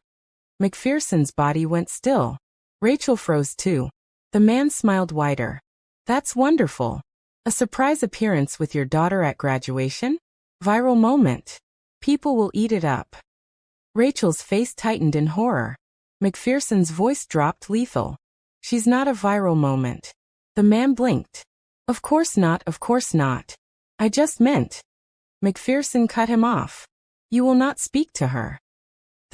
Speaker 1: McPherson's body went still. Rachel froze too. The man smiled wider. That's wonderful. A surprise appearance with your daughter at graduation? Viral moment. People will eat it up. Rachel's face tightened in horror. McPherson's voice dropped lethal. She's not a viral moment. The man blinked. Of course not, of course not. I just meant. McPherson cut him off. You will not speak to her.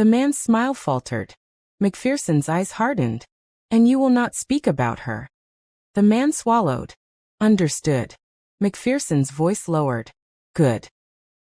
Speaker 1: The man's smile faltered. McPherson's eyes hardened. And you will not speak about her. The man swallowed. Understood. McPherson's voice lowered. Good.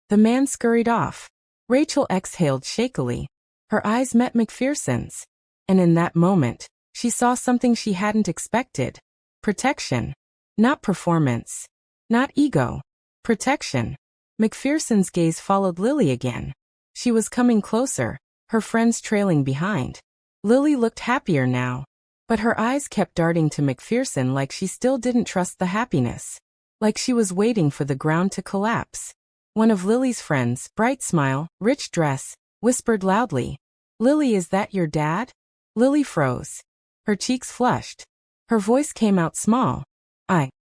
Speaker 1: The man scurried off. Rachel exhaled shakily. Her eyes met McPherson's. And in that moment, she saw something she hadn't expected. Protection. Not performance. Not ego. Protection. McPherson's gaze followed Lily again. She was coming closer, her friends trailing behind. Lily looked happier now. But her eyes kept darting to McPherson like she still didn't trust the happiness. Like she was waiting for the ground to collapse. One of Lily's friends, bright smile, rich dress, whispered loudly, "Lily, is that your dad?" Lily froze. Her cheeks flushed. Her voice came out small.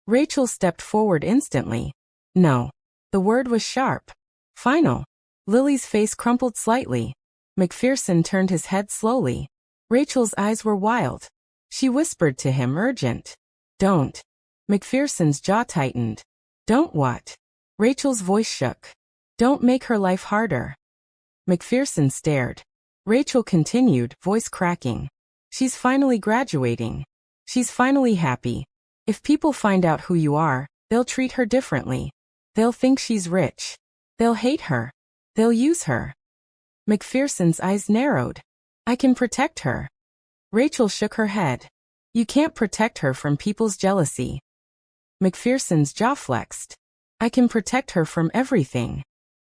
Speaker 1: Rachel stepped forward instantly. No. The word was sharp. Final. Lily's face crumpled slightly. McPherson turned his head slowly. Rachel's eyes were wild. She whispered to him, urgent. Don't. McPherson's jaw tightened. Don't what? Rachel's voice shook. Don't make her life harder. McPherson stared. Rachel continued, voice cracking. She's finally graduating. She's finally happy. If people find out who you are, they'll treat her differently. They'll think she's rich. They'll hate her. They'll use her. McPherson's eyes narrowed. I can protect her. Rachel shook her head. You can't protect her from people's jealousy. McPherson's jaw flexed. I can protect her from everything.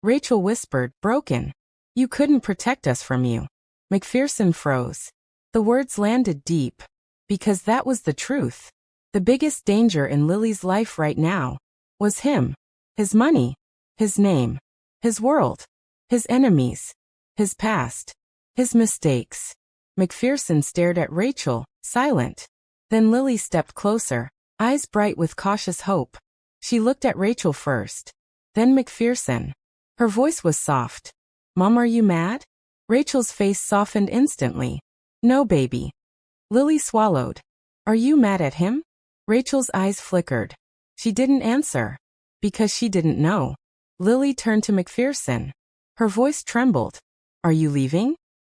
Speaker 1: Rachel whispered, broken. You couldn't protect us from you. McPherson froze. The words landed deep. Because that was the truth. The biggest danger in Lily's life right now was him. His money. His name. His world. His enemies. His past. His mistakes. McPherson stared at Rachel, silent. Then Lily stepped closer, eyes bright with cautious hope. She looked at Rachel first. Then McPherson. Her voice was soft. Mom, are you mad? Rachel's face softened instantly. No, baby. Lily swallowed. Are you mad at him? Rachel's eyes flickered. She didn't answer. Because she didn't know. Lily turned to McPherson. Her voice trembled. Are you leaving?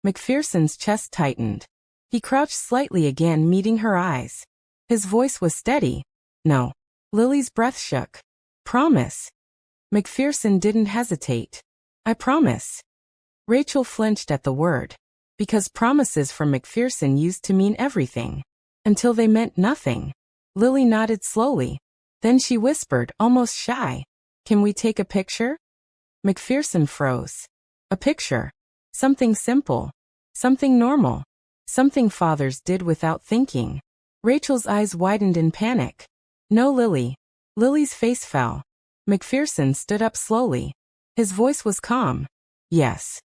Speaker 1: McPherson's chest tightened. He crouched slightly again, meeting her eyes. His voice was steady. No. Lily's breath shook. Promise. McPherson didn't hesitate. I promise. Rachel flinched at the word. Because promises from McPherson used to mean everything. Until they meant nothing. Lily nodded slowly. Then she whispered, almost shy. Can we take a picture? McPherson froze. A picture. Something simple. Something normal. Something fathers did without thinking. Rachel's eyes widened in panic. No, Lily. Lily's face fell. McPherson stood up slowly. His voice was calm. Yes.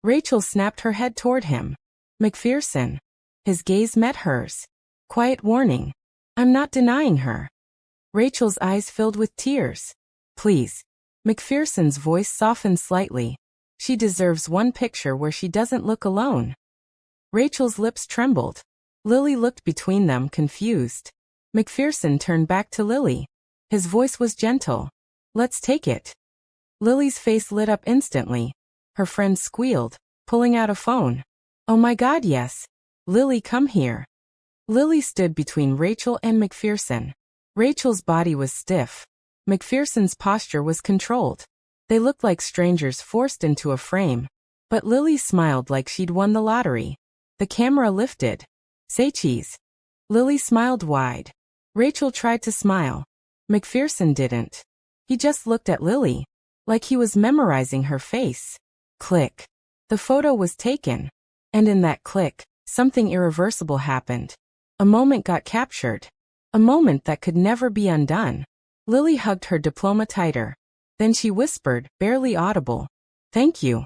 Speaker 1: Rachel snapped her head toward him. McPherson. His gaze met hers. Quiet warning. I'm not denying her. Rachel's eyes filled with tears. Please. McPherson's voice softened slightly. She deserves one picture where she doesn't look alone. Rachel's lips trembled. Lily looked between them, confused. McPherson turned back to Lily. His voice was gentle. Let's take it. Lily's face lit up instantly. Her friend squealed, pulling out a phone. Oh my God, yes. Lily, come here. Lily stood between Rachel and McPherson. Rachel's body was stiff. McPherson's posture was controlled. They looked like strangers forced into a frame. But Lily smiled like she'd won the lottery. The camera lifted. Say cheese. Lily smiled wide. Rachel tried to smile. McPherson didn't. He just looked at Lily. Like he was memorizing her face. Click. The photo was taken. And in that click, something irreversible happened. A moment got captured. A moment that could never be undone. Lily hugged her diploma tighter. Then she whispered, barely audible. Thank you.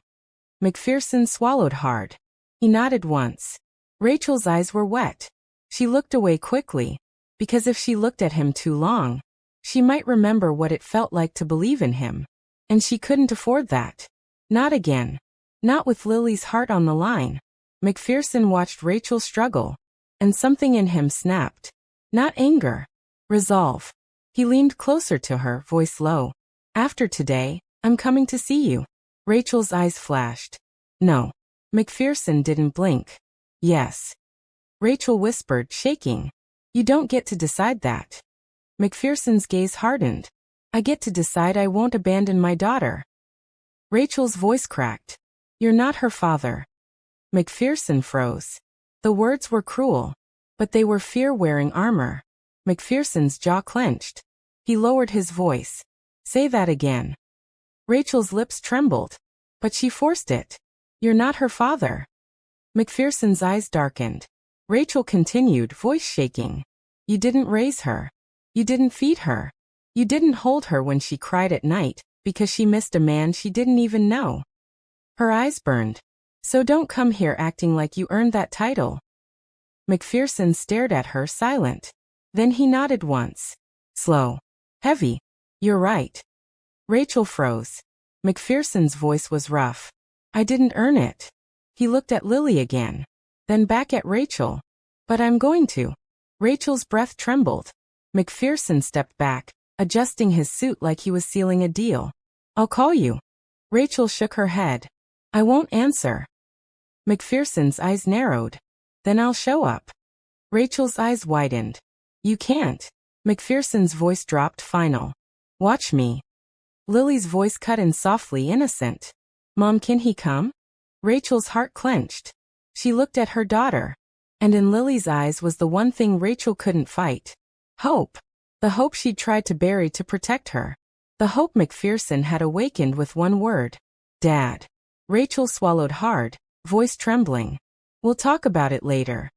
Speaker 1: McPherson swallowed hard. He nodded once. Rachel's eyes were wet. She looked away quickly. Because if she looked at him too long, she might remember what it felt like to believe in him. And she couldn't afford that. Not again. Not with Lily's heart on the line. McPherson watched Rachel struggle. And something in him snapped. Not anger. Resolve. He leaned closer to her, voice low. After today, I'm coming to see you. Rachel's eyes flashed. No. McPherson didn't blink. Yes. Rachel whispered, shaking. You don't get to decide that. McPherson's gaze hardened. I get to decide I won't abandon my daughter. Rachel's voice cracked. You're not her father. McPherson froze. The words were cruel, but they were fear-wearing armor. McPherson's jaw clenched. He lowered his voice. Say that again. Rachel's lips trembled, but she forced it. You're not her father. McPherson's eyes darkened. Rachel continued, voice shaking. You didn't raise her. You didn't feed her. You didn't hold her when she cried at night because she missed a man she didn't even know. Her eyes burned. So don't come here acting like you earned that title. McPherson stared at her, silent. Then he nodded once. Slow. Heavy. You're right. Rachel froze. McPherson's voice was rough. I didn't earn it. He looked at Lily again. Then back at Rachel. But I'm going to. Rachel's breath trembled. McPherson stepped back, adjusting his suit like he was sealing a deal. I'll call you. Rachel shook her head. I won't answer. McPherson's eyes narrowed. Then I'll show up. Rachel's eyes widened. You can't. McPherson's voice dropped, final. Watch me. Lily's voice cut in softly, innocent. Mom, can he come? Rachel's heart clenched. She looked at her daughter. And in Lily's eyes was the one thing Rachel couldn't fight. Hope. The hope she'd tried to bury to protect her. The hope McPherson had awakened with one word. Dad. Rachel swallowed hard, voice trembling. We'll talk about it later.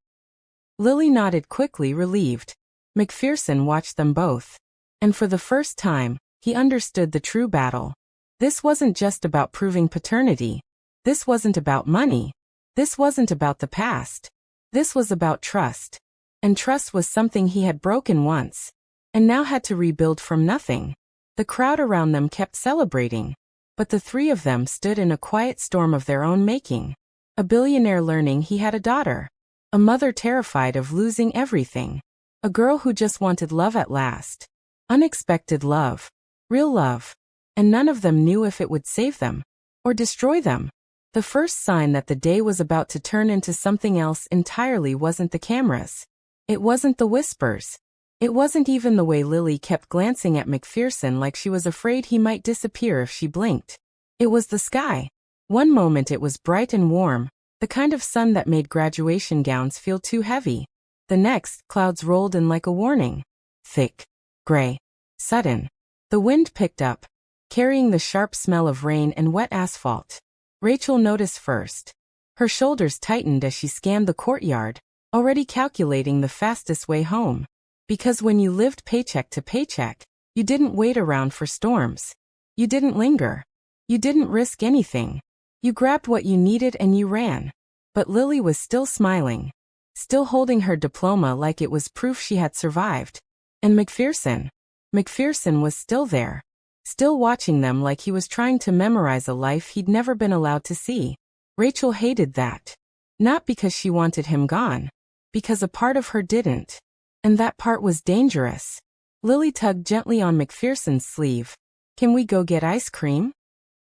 Speaker 1: Lily nodded quickly, relieved. McPherson watched them both. And for the first time, he understood the true battle. This wasn't just about proving paternity. This wasn't about money. This wasn't about the past. This was about trust. And trust was something he had broken once. And now had to rebuild from nothing. The crowd around them kept celebrating. But the three of them stood in a quiet storm of their own making. A billionaire learning he had a daughter. A mother terrified of losing everything. A girl who just wanted love at last. Unexpected love. Real love. And none of them knew if it would save them. Or destroy them. The first sign that the day was about to turn into something else entirely wasn't the cameras. It wasn't the whispers. It wasn't even the way Lily kept glancing at McPherson like she was afraid he might disappear if she blinked. It was the sky. One moment it was bright and warm, the kind of sun that made graduation gowns feel too heavy. The next, clouds rolled in like a warning. Thick. Gray. Sudden. The wind picked up, carrying the sharp smell of rain and wet asphalt. Rachel noticed first. Her shoulders tightened as she scanned the courtyard, already calculating the fastest way home. Because when you lived paycheck to paycheck, you didn't wait around for storms. You didn't linger. You didn't risk anything. You grabbed what you needed and you ran. But Lily was still smiling. Still holding her diploma like it was proof she had survived. And McPherson was still there. Still watching them like he was trying to memorize a life he'd never been allowed to see. Rachel hated that. Not because she wanted him gone. Because a part of her didn't. And that part was dangerous. Lily tugged gently on McPherson's sleeve. Can we go get ice cream?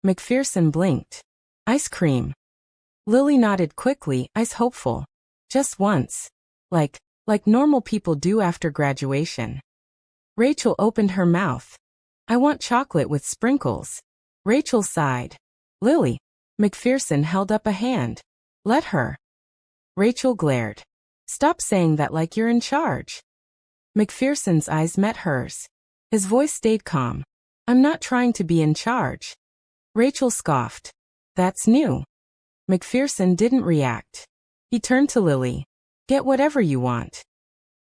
Speaker 1: McPherson blinked. Ice cream. Lily nodded quickly, eyes hopeful. Just once. Like normal people do after graduation. Rachel opened her mouth. I want chocolate with sprinkles. Rachel sighed. Lily. McPherson held up a hand. Let her. Rachel glared. Stop saying that like you're in charge. McPherson's eyes met hers. His voice stayed calm. I'm not trying to be in charge. Rachel scoffed. That's new. McPherson didn't react. He turned to Lily. Get whatever you want.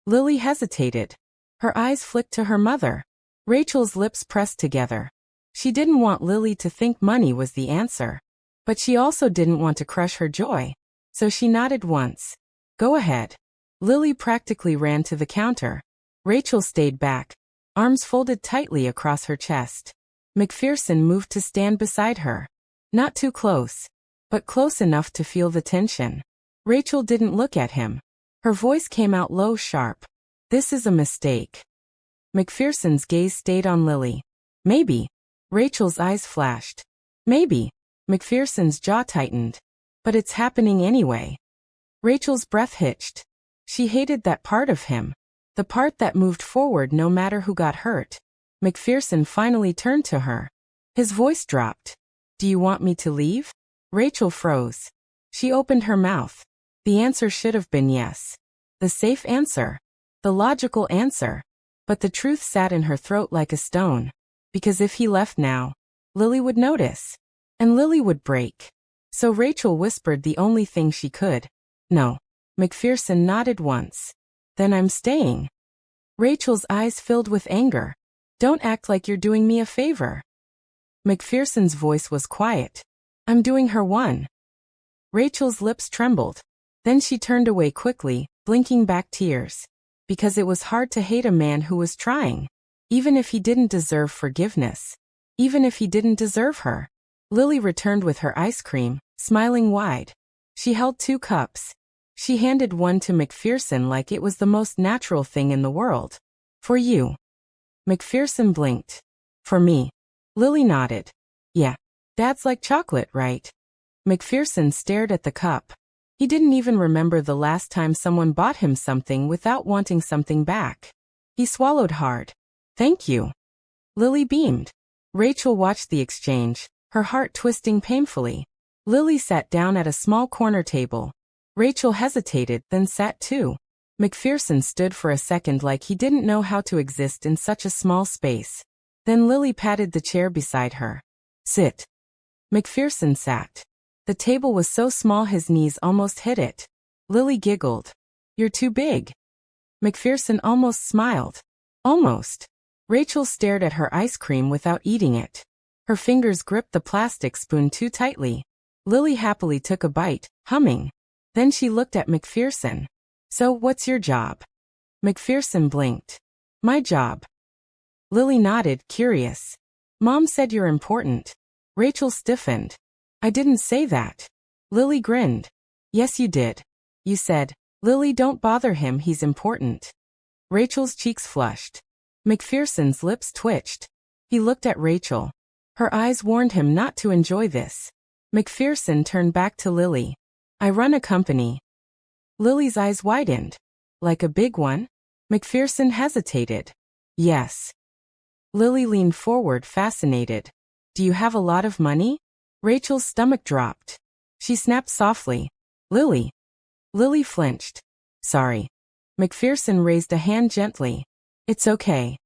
Speaker 1: Lily hesitated. Her eyes flicked to her mother. Rachel's lips pressed together. She didn't want Lily to think money was the answer. But she also didn't want to crush her joy. So she nodded once. Go ahead. Lily practically ran to the counter. Rachel stayed back, arms folded tightly across her chest. McPherson moved to stand beside her. Not too close, but close enough to feel the tension. Rachel didn't look at him. Her voice came out low, sharp. This is a mistake. McPherson's gaze stayed on Lily. Maybe. Rachel's eyes flashed. Maybe. McPherson's jaw tightened. But it's happening anyway. Rachel's breath hitched. She hated that part of him. The part that moved forward no matter who got hurt. McPherson finally turned to her. His voice dropped. Do you want me to leave? Rachel froze. She opened her mouth. The answer should have been yes. The safe answer. The logical answer. But the truth sat in her throat like a stone. Because if he left now, Lily would notice. And Lily would break. So Rachel whispered the only thing she could. No. McPherson nodded once. Then I'm staying. Rachel's eyes filled with anger. Don't act like you're doing me a favor. McPherson's voice was quiet. I'm doing her one. Rachel's lips trembled. Then she turned away quickly, blinking back tears. Because it was hard to hate a man who was trying. Even if he didn't deserve forgiveness. Even if he didn't deserve her. Lily returned with her ice cream, smiling wide. She held 2 cups. She handed one to McPherson like it was the most natural thing in the world. For you. McPherson blinked. For me. Lily nodded. Yeah. Dad's like chocolate, right? McPherson stared at the cup. He didn't even remember the last time someone bought him something without wanting something back. He swallowed hard. Thank you. Lily beamed. Rachel watched the exchange, her heart twisting painfully. Lily sat down at a small corner table. Rachel hesitated, then sat too. McPherson stood for a second like he didn't know how to exist in such a small space. Then Lily patted the chair beside her. Sit. McPherson sat. The table was so small his knees almost hit it. Lily giggled. You're too big. McPherson almost smiled. Almost. Rachel stared at her ice cream without eating it. Her fingers gripped the plastic spoon too tightly. Lily happily took a bite, humming. Then she looked at McPherson. So, what's your job? McPherson blinked. My job. Lily nodded, curious. Mom said you're important. Rachel stiffened. I didn't say that. Lily grinned. Yes, you did. You said, Lily, don't bother him, he's important. Rachel's cheeks flushed. McPherson's lips twitched. He looked at Rachel. Her eyes warned him not to enjoy this. McPherson turned back to Lily. I run a company. Lily's eyes widened. Like a big one? McPherson hesitated. Yes. Lily leaned forward, fascinated. Do you have a lot of money? Rachel's stomach dropped. She snapped softly. Lily. Lily flinched. Sorry. McPherson raised a hand gently. It's okay.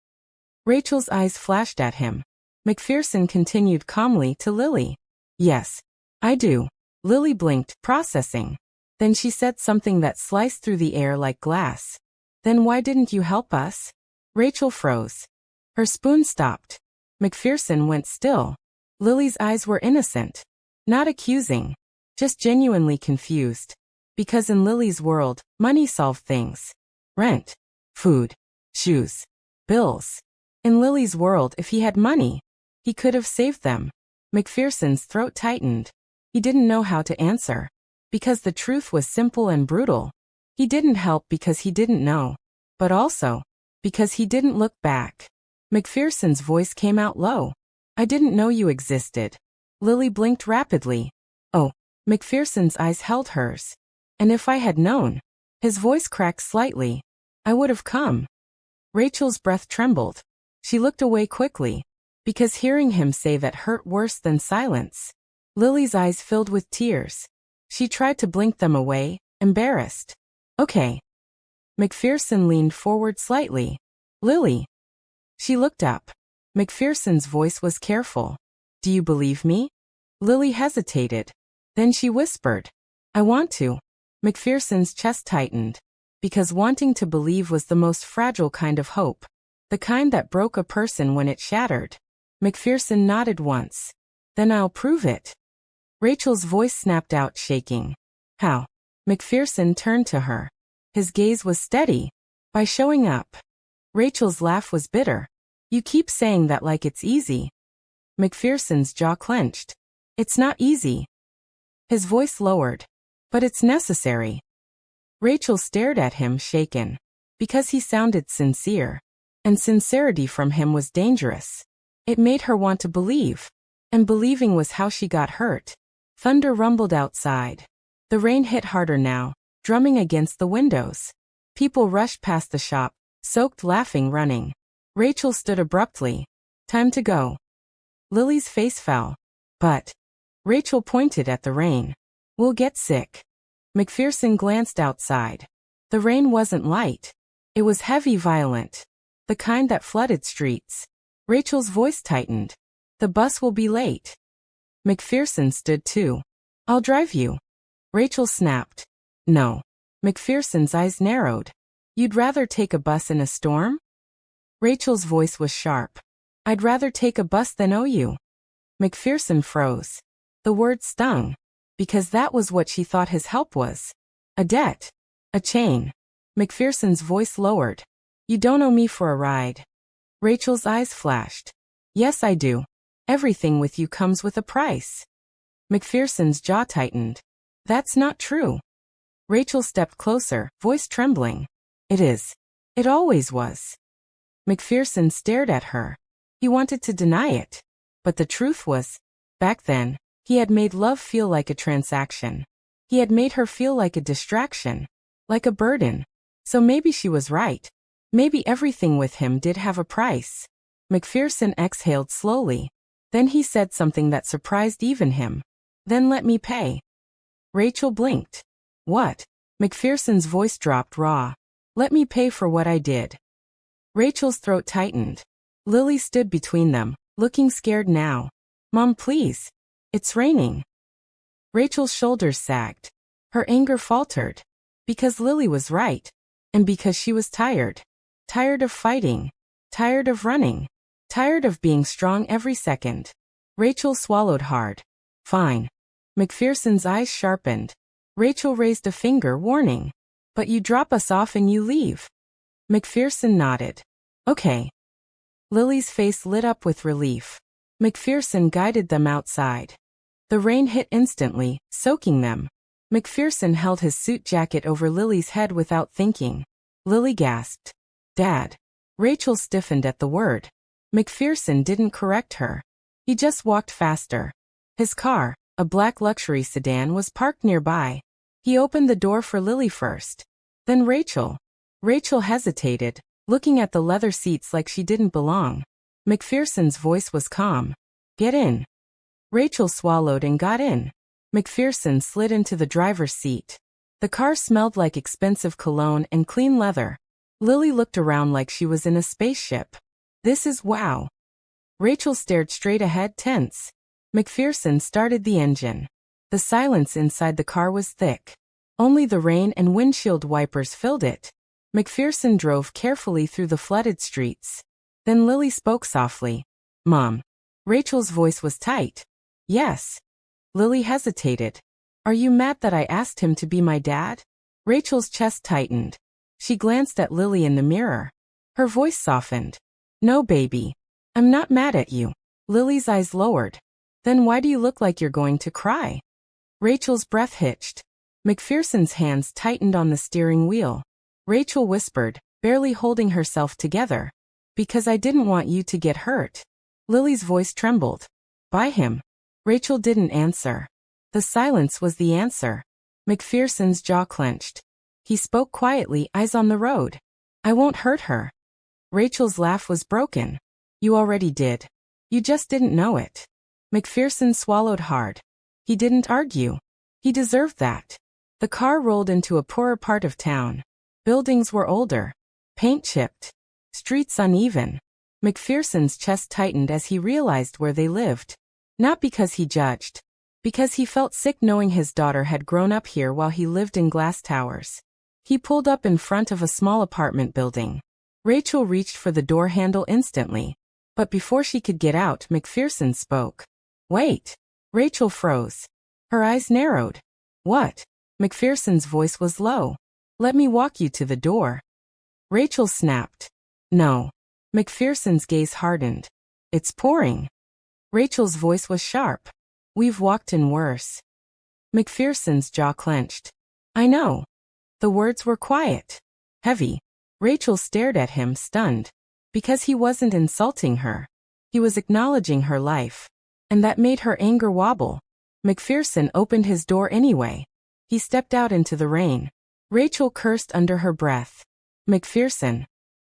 Speaker 1: Rachel's eyes flashed at him. McPherson continued calmly to Lily. Yes. I do. Lily blinked, processing. Then she said something that sliced through the air like glass. Then why didn't you help us? Rachel froze. Her spoon stopped. McPherson went still. Lily's eyes were innocent. Not accusing. Just genuinely confused. Because in Lily's world, money solved things. Rent. Food. Shoes. Bills. In Lily's world, if he had money, he could have saved them. McPherson's throat tightened. He didn't know how to answer. Because the truth was simple and brutal. He didn't help because he didn't know. But also, because he didn't look back. McPherson's voice came out low. I didn't know you existed. Lily blinked rapidly. Oh. McPherson's eyes held hers. And if I had known. His voice cracked slightly. I would have come. Rachel's breath trembled. She looked away quickly. Because hearing him say that hurt worse than silence. Lily's eyes filled with tears. She tried to blink them away, embarrassed. Okay. McPherson leaned forward slightly. Lily. She looked up. McPherson's voice was careful. Do you believe me? Lily hesitated. Then she whispered. I want to. McPherson's chest tightened. Because wanting to believe was the most fragile kind of hope. The kind that broke a person when it shattered. McPherson nodded once. Then I'll prove it. Rachel's voice snapped out, shaking. How? McPherson turned to her. His gaze was steady. By showing up. Rachel's laugh was bitter. You keep saying that like it's easy. McPherson's jaw clenched. It's not easy. His voice lowered. But it's necessary. Rachel stared at him, shaken. Because he sounded sincere. And sincerity from him was dangerous. It made her want to believe. And believing was how she got hurt. Thunder rumbled outside. The rain hit harder now, drumming against the windows. People rushed past the shop, soaked, laughing, running. Rachel stood abruptly. Time to go. Lily's face fell. But Rachel pointed at the rain. We'll get sick. McPherson glanced outside. The rain wasn't light. It was heavy, violent. The kind that flooded streets. Rachel's voice tightened. The bus will be late. McPherson stood too. I'll drive you. Rachel snapped. No. McPherson's eyes narrowed. You'd rather take a bus in a storm? Rachel's voice was sharp. I'd rather take a bus than owe you. McPherson froze. The word stung. Because that was what she thought his help was. A debt. A chain. McPherson's voice lowered. You don't owe me for a ride. Rachel's eyes flashed. Yes, I do. Everything with you comes with a price. McPherson's jaw tightened. That's not true. Rachel stepped closer, voice trembling. It is. It always was. McPherson stared at her. He wanted to deny it. But the truth was, back then, he had made love feel like a transaction. He had made her feel like a distraction. Like a burden. So maybe she was right. Maybe everything with him did have a price. McPherson exhaled slowly. Then he said something that surprised even him. Then let me pay. Rachel blinked. What? McPherson's voice dropped raw. Let me pay for what I did. Rachel's throat tightened. Lily stood between them, looking scared now. Mom, please. It's raining. Rachel's shoulders sagged. Her anger faltered. Because Lily was right. And because she was tired. Tired of fighting. Tired of running. Tired of being strong every second. Rachel swallowed hard. Fine. McPherson's eyes sharpened. Rachel raised a finger, warning. But you drop us off and you leave. McPherson nodded. Okay. Lily's face lit up with relief. McPherson guided them outside. The rain hit instantly, soaking them. McPherson held his suit jacket over Lily's head without thinking. Lily gasped. Dad. Rachel stiffened at the word. McPherson didn't correct her. He just walked faster. His car, a black luxury sedan, was parked nearby. He opened the door for Lily first. Then Rachel. Rachel hesitated, looking at the leather seats like she didn't belong. McPherson's voice was calm. Get in. Rachel swallowed and got in. McPherson slid into the driver's seat. The car smelled like expensive cologne and clean leather. Lily looked around like she was in a spaceship. This is wow. Rachel stared straight ahead, tense. McPherson started the engine. The silence inside the car was thick. Only the rain and windshield wipers filled it. McPherson drove carefully through the flooded streets. Then Lily spoke softly. Mom. Rachel's voice was tight. Yes. Lily hesitated. Are you mad that I asked him to be my dad? Rachel's chest tightened. She glanced at Lily in the mirror. Her voice softened. No, baby. I'm not mad at you. Lily's eyes lowered. Then why do you look like you're going to cry? Rachel's breath hitched. McPherson's hands tightened on the steering wheel. Rachel whispered, barely holding herself together. Because I didn't want you to get hurt. Lily's voice trembled. By him. Rachel didn't answer. The silence was the answer. McPherson's jaw clenched. He spoke quietly, eyes on the road. I won't hurt her. Rachel's laugh was broken. You already did. You just didn't know it. McPherson swallowed hard. He didn't argue. He deserved that. The car rolled into a poorer part of town. Buildings were older. Paint chipped. Streets uneven. McPherson's chest tightened as he realized where they lived. Not because he judged. Because he felt sick knowing his daughter had grown up here while he lived in glass towers. He pulled up in front of a small apartment building. Rachel reached for the door handle instantly. But before she could get out, McPherson spoke. Wait. Rachel froze. Her eyes narrowed. What? McPherson's voice was low. Let me walk you to the door. Rachel snapped. No. McPherson's gaze hardened. It's pouring. Rachel's voice was sharp. We've walked in worse. McPherson's jaw clenched. I know. The words were quiet. Heavy. Rachel stared at him, stunned. Because he wasn't insulting her. He was acknowledging her life. And that made her anger wobble. McPherson opened his door anyway. He stepped out into the rain. Rachel cursed under her breath. McPherson.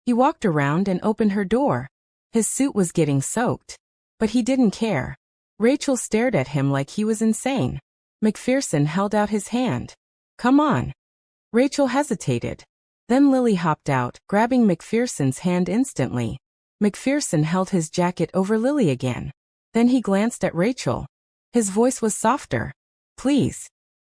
Speaker 1: He walked around and opened her door. His suit was getting soaked. But he didn't care. Rachel stared at him like he was insane. McPherson held out his hand. Come on. Rachel hesitated. Then Lily hopped out, grabbing McPherson's hand instantly. McPherson held his jacket over Lily again. Then he glanced at Rachel. His voice was softer. Please.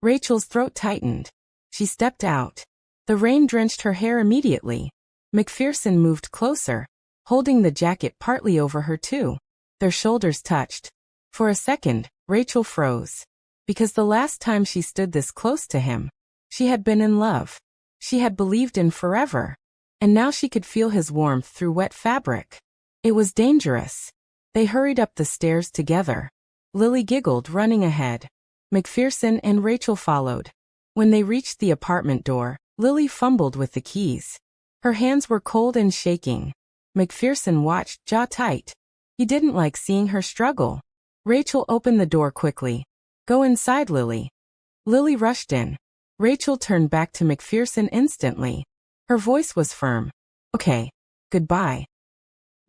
Speaker 1: Rachel's throat tightened. She stepped out. The rain drenched her hair immediately. McPherson moved closer, holding the jacket partly over her too. Their shoulders touched. For a second, Rachel froze. Because the last time she stood this close to him, she had been in love. She had believed in forever. And now she could feel his warmth through wet fabric. It was dangerous. They hurried up the stairs together. Lily giggled, running ahead. McPherson and Rachel followed. When they reached the apartment door, Lily fumbled with the keys. Her hands were cold and shaking. McPherson watched, jaw tight. He didn't like seeing her struggle. Rachel opened the door quickly. Go inside, Lily. Lily rushed in. Rachel turned back to McPherson instantly. Her voice was firm. Okay. Goodbye.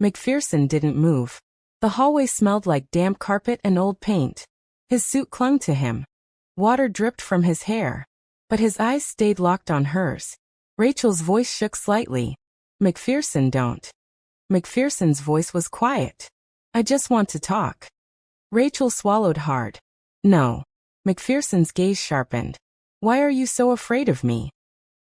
Speaker 1: McPherson didn't move. The hallway smelled like damp carpet and old paint. His suit clung to him. Water dripped from his hair. But his eyes stayed locked on hers. Rachel's voice shook slightly. McPherson, don't. McPherson's voice was quiet. I just want to talk. Rachel swallowed hard. No. McPherson's gaze sharpened. Why are you so afraid of me?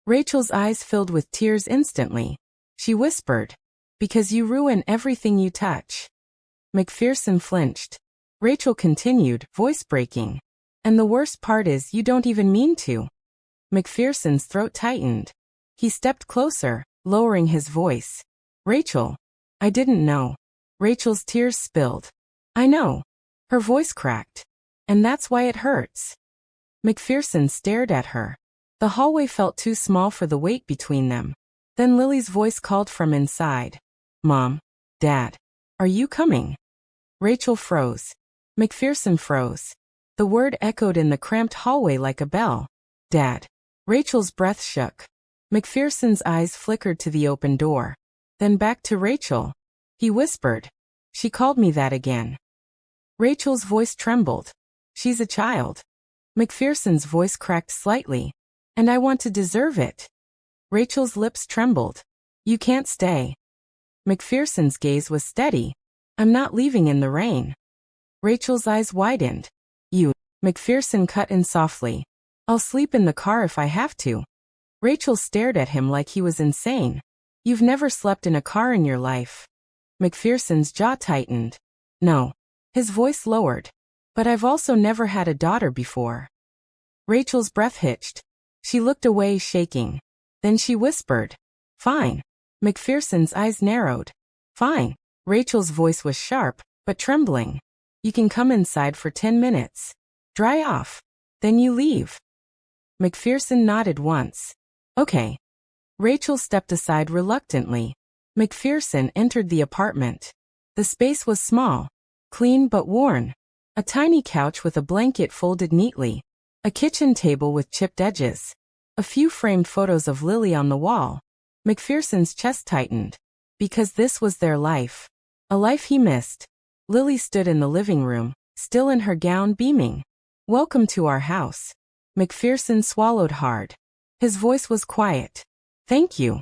Speaker 1: Rachel's eyes filled with tears instantly. She whispered. Because you ruin everything you touch. McPherson flinched. Rachel continued, voice breaking. And the worst part is you don't even mean to. McPherson's throat tightened. He stepped closer, lowering his voice. Rachel. I didn't know. Rachel's tears spilled. I know. Her voice cracked. And that's why it hurts. McPherson stared at her. The hallway felt too small for the weight between them. Then Lily's voice called from inside. Mom. Dad. Are you coming? Rachel froze. McPherson froze. The word echoed in the cramped hallway like a bell. Dad. Rachel's breath shook. McPherson's eyes flickered to the open door. Then back to Rachel. He whispered. She called me that again. Rachel's voice trembled. She's a child. McPherson's voice cracked slightly. And I want to deserve it. Rachel's lips trembled. You can't stay. McPherson's gaze was steady. I'm not leaving in the rain. Rachel's eyes widened. You. McPherson cut in softly. I'll sleep in the car if I have to. Rachel stared at him like he was insane. You've never slept in a car in your life. McPherson's jaw tightened. No. His voice lowered. But I've also never had a daughter before. Rachel's breath hitched. She looked away, shaking. Then she whispered. Fine. McPherson's eyes narrowed. Fine. Rachel's voice was sharp, but trembling. You can come inside for 10 minutes. Dry off. Then you leave. McPherson nodded once. Okay. Rachel stepped aside reluctantly. McPherson entered the apartment. The space was small, clean but worn. A tiny couch with a blanket folded neatly. A kitchen table with chipped edges. A few framed photos of Lily on the wall. McPherson's chest tightened. Because this was their life. A life he missed. Lily stood in the living room, still in her gown, beaming. Welcome to our house. McPherson swallowed hard. His voice was quiet. Thank you.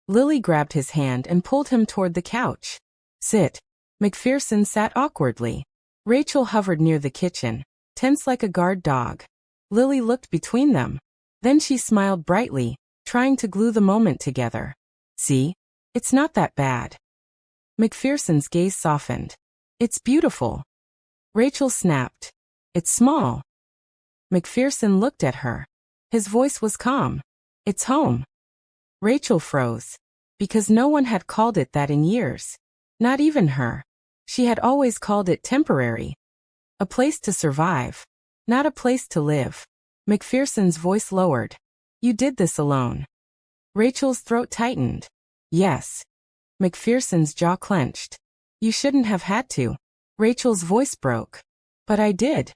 Speaker 1: Lily grabbed his hand and pulled him toward the couch. Sit. McPherson sat awkwardly. Rachel hovered near the kitchen, tense like a guard dog. Lily looked between them. Then she smiled brightly, trying to glue the moment together. See? It's not that bad. McPherson's gaze softened. It's beautiful. Rachel snapped. It's small. McPherson looked at her. His voice was calm. It's home. Rachel froze. Because no one had called it that in years. Not even her. She had always called it temporary. A place to survive. Not a place to live. McPherson's voice lowered. You did this alone. Rachel's throat tightened. Yes. McPherson's jaw clenched. You shouldn't have had to. Rachel's voice broke. But I did.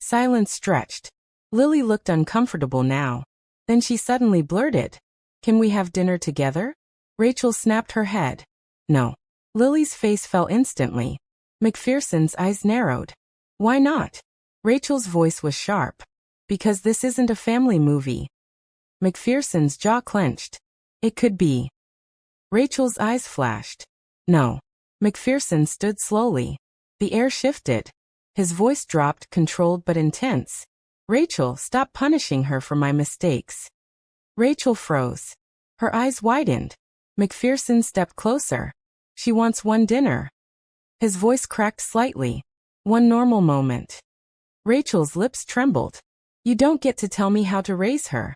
Speaker 1: Silence stretched. Lily looked uncomfortable now. Then she suddenly blurted, "Can we have dinner together?" Rachel snapped her head. "No." Lily's face fell instantly. McPherson's eyes narrowed. "Why not?" Rachel's voice was sharp. "Because this isn't a family movie." McPherson's jaw clenched. "It could be." Rachel's eyes flashed. "No." McPherson stood slowly. The air shifted. His voice dropped, controlled but intense. "Rachel, stop punishing her for my mistakes." Rachel froze. Her eyes widened. McPherson stepped closer. "She wants one dinner." His voice cracked slightly. "One normal moment." Rachel's lips trembled. "You don't get to tell me how to raise her."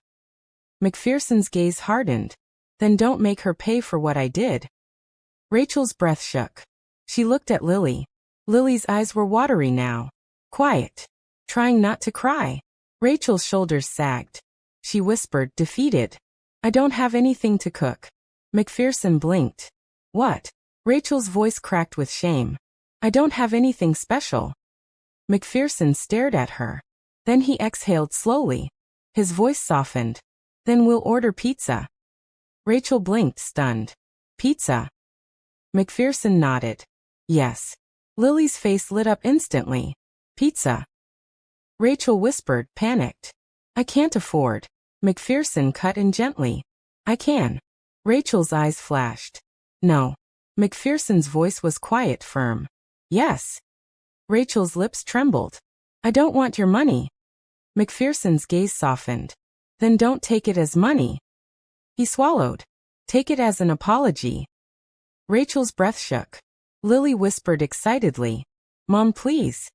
Speaker 1: McPherson's gaze hardened. "Then don't make her pay for what I did." Rachel's breath shook. She looked at Lily. Lily's eyes were watery now. Quiet. Trying not to cry. Rachel's shoulders sagged. She whispered, defeated, "I don't have anything to cook." McPherson blinked. "What?" Rachel's voice cracked with shame. "I don't have anything special." McPherson stared at her. Then he exhaled slowly. His voice softened. "Then we'll order pizza." Rachel blinked, stunned. "Pizza?" McPherson nodded. "Yes." Lily's face lit up instantly. "Pizza." Rachel whispered, panicked. "I can't afford." McPherson cut in gently. "I can." Rachel's eyes flashed. "No." McPherson's voice was quiet, firm. "Yes." Rachel's lips trembled. "I don't want your money." McPherson's gaze softened. "Then don't take it as money." He swallowed. "Take it as an apology." Rachel's breath shook. Lily whispered excitedly, "Mom, please."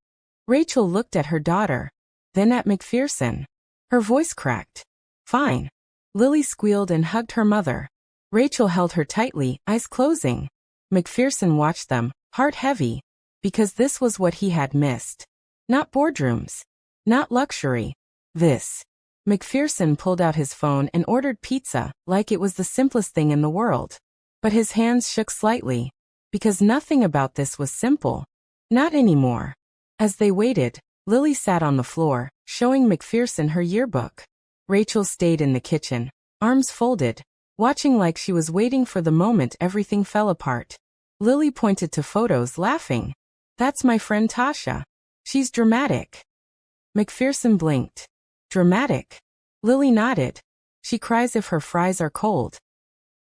Speaker 1: Rachel looked at her daughter, then at McPherson. Her voice cracked. "Fine." Lily squealed and hugged her mother. Rachel held her tightly, eyes closing. McPherson watched them, heart heavy, because this was what he had missed. Not boardrooms. Not luxury. This. McPherson pulled out his phone and ordered pizza, like it was the simplest thing in the world. But his hands shook slightly, because nothing about this was simple. Not anymore. As they waited, Lily sat on the floor, showing McPherson her yearbook. Rachel stayed in the kitchen, arms folded, watching like she was waiting for the moment everything fell apart. Lily pointed to photos, laughing. "That's my friend Tasha. She's dramatic." McPherson blinked. "Dramatic?" Lily nodded. "She cries if her fries are cold."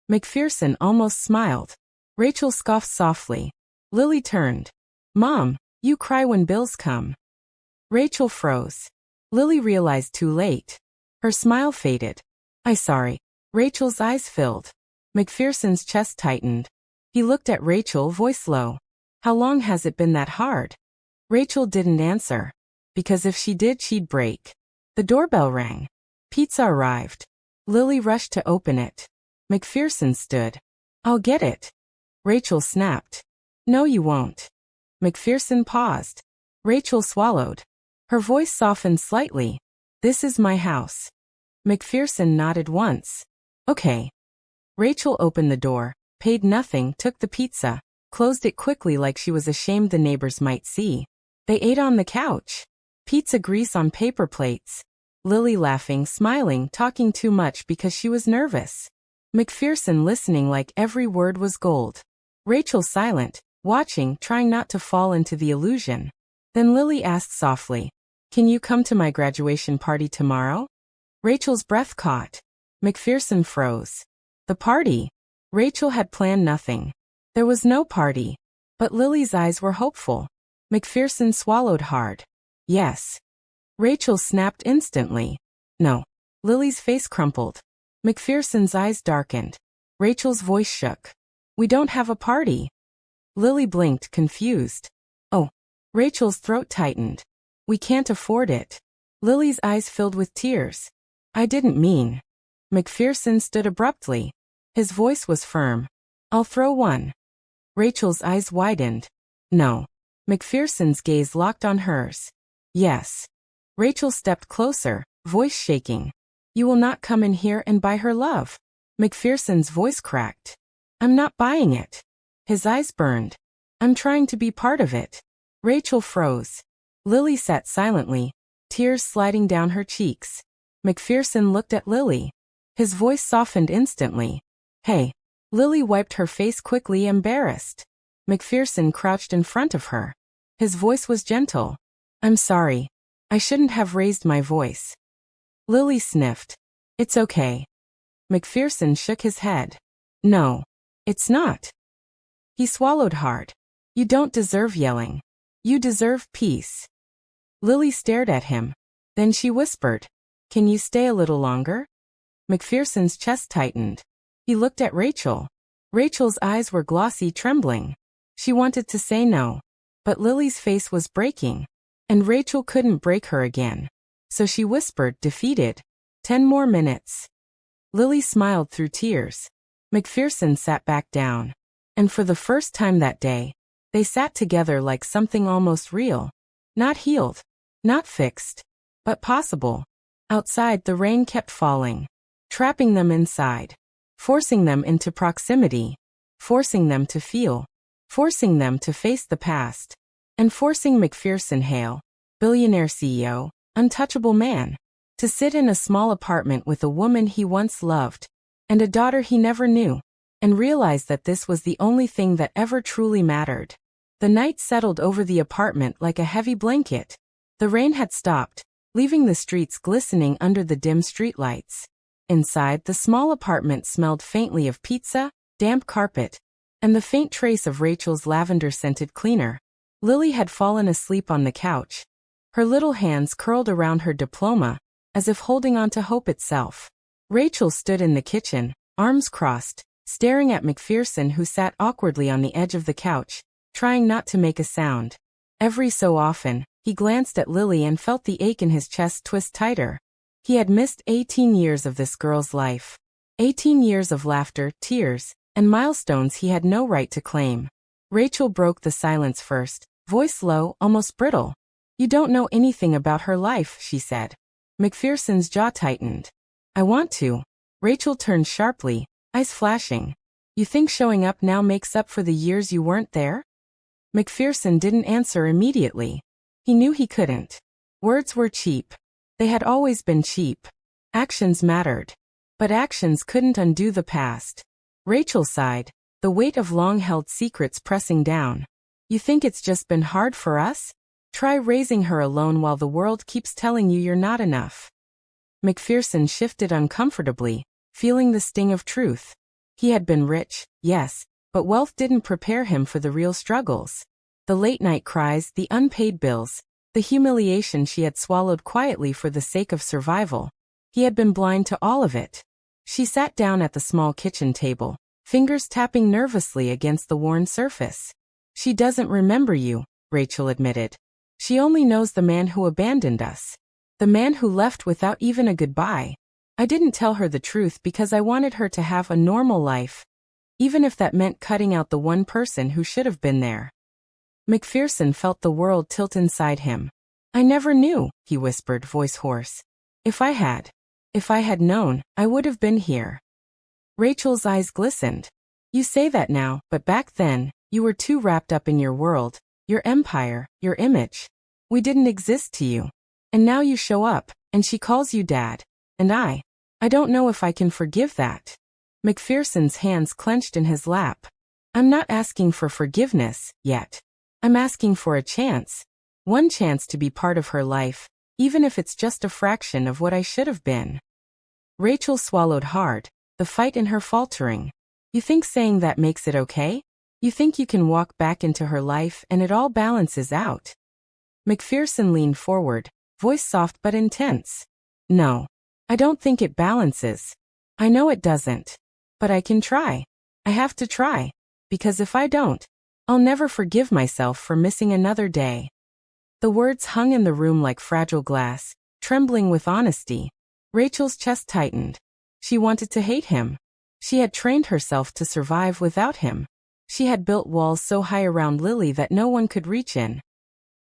Speaker 1: McPherson almost smiled. Rachel scoffed softly. Lily turned. "Mom, you cry when bills come." Rachel froze. Lily realized too late. Her smile faded. "I'm sorry." Rachel's eyes filled. McPherson's chest tightened. He looked at Rachel, voice low. "How long has it been that hard?" Rachel didn't answer. Because if she did, she'd break. The doorbell rang. Pizza arrived. Lily rushed to open it. McPherson stood. "I'll get it." Rachel snapped. "No, you won't." McPherson paused. Rachel swallowed. Her voice softened slightly. "This is my house." McPherson nodded once. "Okay." Rachel opened the door, paid nothing, took the pizza, closed it quickly like she was ashamed the neighbors might see. They ate on the couch. Pizza grease on paper plates. Lily laughing, smiling, talking too much because she was nervous. McPherson listening like every word was gold. Rachel silent, watching, trying not to fall into the illusion. Then Lily asked softly, "Can you come to my graduation party tomorrow?" Rachel's breath caught. McPherson froze. The party? Rachel had planned nothing. There was no party. But Lily's eyes were hopeful. McPherson swallowed hard. "Yes." Rachel snapped instantly. "No." Lily's face crumpled. McPherson's eyes darkened. Rachel's voice shook. "We don't have a party." Lily blinked, confused. "Oh." Rachel's throat tightened. "We can't afford it." Lily's eyes filled with tears. "I didn't mean." McPherson stood abruptly. His voice was firm. "I'll throw one." Rachel's eyes widened. "No." McPherson's gaze locked on hers. "Yes." Rachel stepped closer, voice shaking. "You will not come in here and buy her love." McPherson's voice cracked. "I'm not buying it." His eyes burned. "I'm trying to be part of it." Rachel froze. Lily sat silently, tears sliding down her cheeks. McPherson looked at Lily. His voice softened instantly. Hey. Lily wiped her face quickly, embarrassed. McPherson crouched in front of her. His voice was gentle. I'm sorry. I shouldn't have raised my voice. Lily sniffed. It's okay. McPherson shook his head. No. It's not. He swallowed hard. You don't deserve yelling. You deserve peace. Lily stared at him. Then she whispered. Can you stay a little longer? McPherson's chest tightened. He looked at Rachel. Rachel's eyes were glossy, trembling. She wanted to say no. But Lily's face was breaking. And Rachel couldn't break her again. So she whispered, defeated. 10 more minutes. Lily smiled through tears. McPherson sat back down. And for the first time that day, they sat together like something almost real. Not healed. Not fixed. But possible. Outside, the rain kept falling. Trapping them inside. Forcing them into proximity. Forcing them to feel. Forcing them to face the past. And forcing McPherson Hale, billionaire CEO, untouchable man, to sit in a small apartment with a woman he once loved, and a daughter he never knew, and realize that this was the only thing that ever truly mattered. The night settled over the apartment like a heavy blanket. The rain had stopped, leaving the streets glistening under the dim streetlights. Inside, the small apartment smelled faintly of pizza, damp carpet, and the faint trace of Rachel's lavender-scented cleaner. Lily had fallen asleep on the couch. Her little hands curled around her diploma, as if holding on to hope itself. Rachel stood in the kitchen, arms crossed, staring at McPherson, who sat awkwardly on the edge of the couch, trying not to make a sound. Every so often, he glanced at Lily and felt the ache in his chest twist tighter. He had missed 18 years of this girl's life. 18 years of laughter, tears, and milestones he had no right to claim. Rachel broke the silence first, voice low, almost brittle. You don't know anything about her life, she said. McPherson's jaw tightened. I want to. Rachel turned sharply, eyes flashing. You think showing up now makes up for the years you weren't there? McPherson didn't answer immediately. He knew he couldn't. Words were cheap. They had always been cheap. Actions mattered. But actions couldn't undo the past. Rachel sighed, the weight of long-held secrets pressing down. You think it's just been hard for us? Try raising her alone while the world keeps telling you you're not enough. McPherson shifted uncomfortably, feeling the sting of truth. He had been rich, yes, but wealth didn't prepare him for the real struggles. The late-night cries, the unpaid bills, the humiliation she had swallowed quietly for the sake of survival. He had been blind to all of it. She sat down at the small kitchen table, fingers tapping nervously against the worn surface. She doesn't remember you, Rachel admitted. She only knows the man who abandoned us. The man who left without even a goodbye. I didn't tell her the truth because I wanted her to have a normal life, even if that meant cutting out the one person who should have been there. McPherson felt the world tilt inside him. I never knew, he whispered, voice hoarse. If I had known, I would have been here. Rachel's eyes glistened. You say that now, but back then, you were too wrapped up in your world, your empire, your image. We didn't exist to you. And now you show up, and she calls you Dad. And I don't know if I can forgive that. McPherson's hands clenched in his lap. I'm not asking for forgiveness, yet. I'm asking for a chance. One chance to be part of her life, even if it's just a fraction of what I should have been. Rachel swallowed hard, the fight in her faltering. You think saying that makes it okay? You think you can walk back into her life and it all balances out? McPherson leaned forward, voice soft but intense. No. I don't think it balances. I know it doesn't. But I can try. I have to try. Because if I don't, I'll never forgive myself for missing another day. The words hung in the room like fragile glass, trembling with honesty. Rachel's chest tightened. She wanted to hate him. She had trained herself to survive without him. She had built walls so high around Lily that no one could reach in.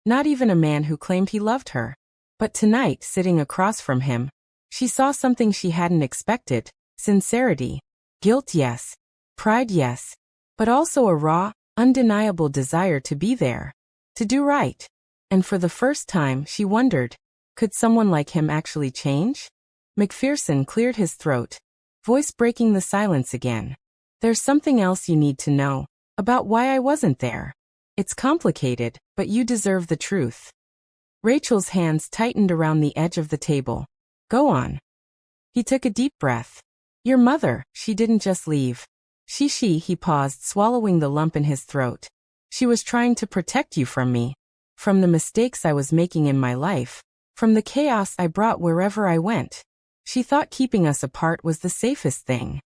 Speaker 1: Not even a man who claimed he loved her. But tonight, sitting across from him, she saw something she hadn't expected. Sincerity. Guilt, yes. Pride, yes. But also a raw, undeniable desire to be there. To do right. And for the first time, she wondered, Could someone like him actually change? McPherson cleared his throat, voice breaking the silence again. There's something else you need to know about why I wasn't there. It's complicated, but you deserve the truth. Rachel's hands tightened around the edge of the table. Go on. He took a deep breath. Your mother, she didn't just leave. He paused, swallowing the lump in his throat. She was trying to protect you from me. From the mistakes I was making in my life. From the chaos I brought wherever I went. She thought keeping us apart was the safest thing.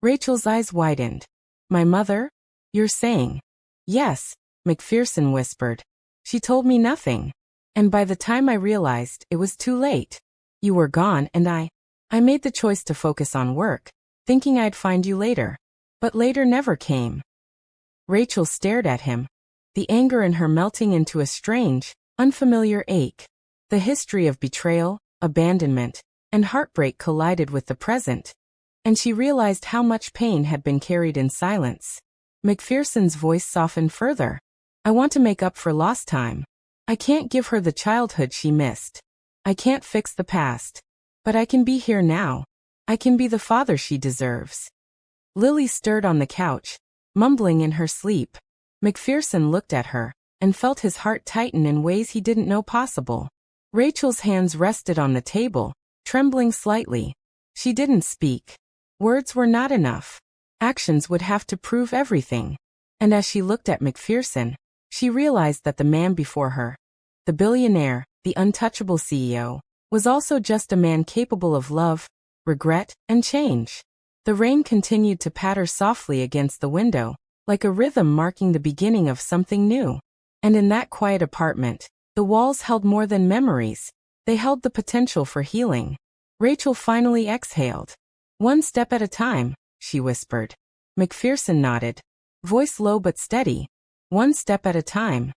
Speaker 1: Rachel's eyes widened. My mother? You're saying? Yes, McPherson whispered. She told me nothing. And by the time I realized, it was too late. You were gone and I made the choice to focus on work, thinking I'd find you later. But later never came. Rachel stared at him, the anger in her melting into a strange, unfamiliar ache. The history of betrayal, abandonment, and heartbreak collided with the present, and she realized how much pain had been carried in silence. McPherson's voice softened further. I want to make up for lost time. I can't give her the childhood she missed. I can't fix the past. But I can be here now. I can be the father she deserves. Lily stirred on the couch, mumbling in her sleep. McPherson looked at her, and felt his heart tighten in ways he didn't know possible. Rachel's hands rested on the table, trembling slightly. She didn't speak. Words were not enough. Actions would have to prove everything. And as she looked at McPherson, she realized that the man before her, the billionaire, the untouchable CEO, was also just a man capable of love, regret, and change. The rain continued to patter softly against the window, like a rhythm marking the beginning of something new. And in that quiet apartment, the walls held more than memories. They held the potential for healing. Rachel finally exhaled. One step at a time, she whispered. McPherson nodded, voice low but steady. One step at a time.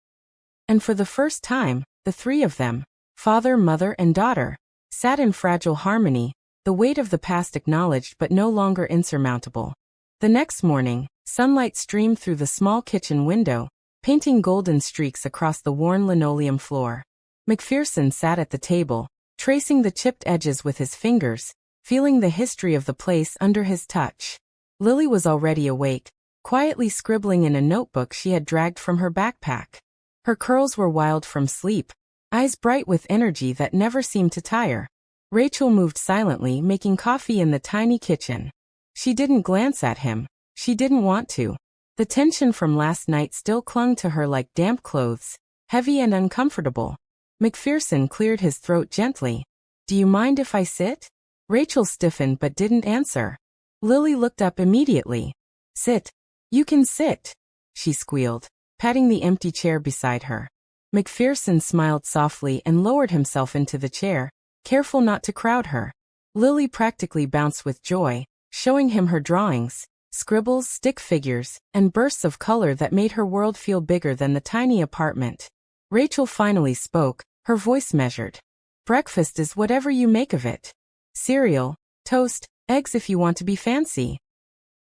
Speaker 1: And for the first time, the three of them, father, mother, and daughter, sat in fragile harmony, the weight of the past acknowledged but no longer insurmountable. The next morning, sunlight streamed through the small kitchen window, painting golden streaks across the worn linoleum floor. McPherson sat at the table, tracing the chipped edges with his fingers, feeling the history of the place under his touch. Lily was already awake, quietly scribbling in a notebook she had dragged from her backpack. Her curls were wild from sleep, eyes bright with energy that never seemed to tire. Rachel moved silently, making coffee in the tiny kitchen. She didn't glance at him. She didn't want to. The tension from last night still clung to her like damp clothes, heavy and uncomfortable. McPherson cleared his throat gently. Do you mind if I sit? Rachel stiffened but didn't answer. Lily looked up immediately. Sit. You can sit, she squealed, patting the empty chair beside her. McPherson smiled softly and lowered himself into the chair, careful not to crowd her. Lily practically bounced with joy, showing him her drawings, scribbles, stick figures, and bursts of color that made her world feel bigger than the tiny apartment. Rachel finally spoke, her voice measured. Breakfast is whatever you make of it. Cereal, toast, eggs if you want to be fancy.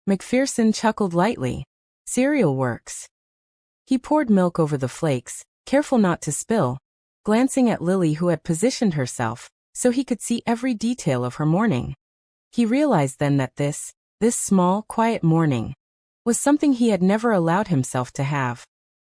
Speaker 1: McPherson chuckled lightly. Cereal works. He poured milk over the flakes, careful not to spill, glancing at Lily who had positioned herself, so he could see every detail of her morning. He realized then that this small, quiet morning, was something he had never allowed himself to have.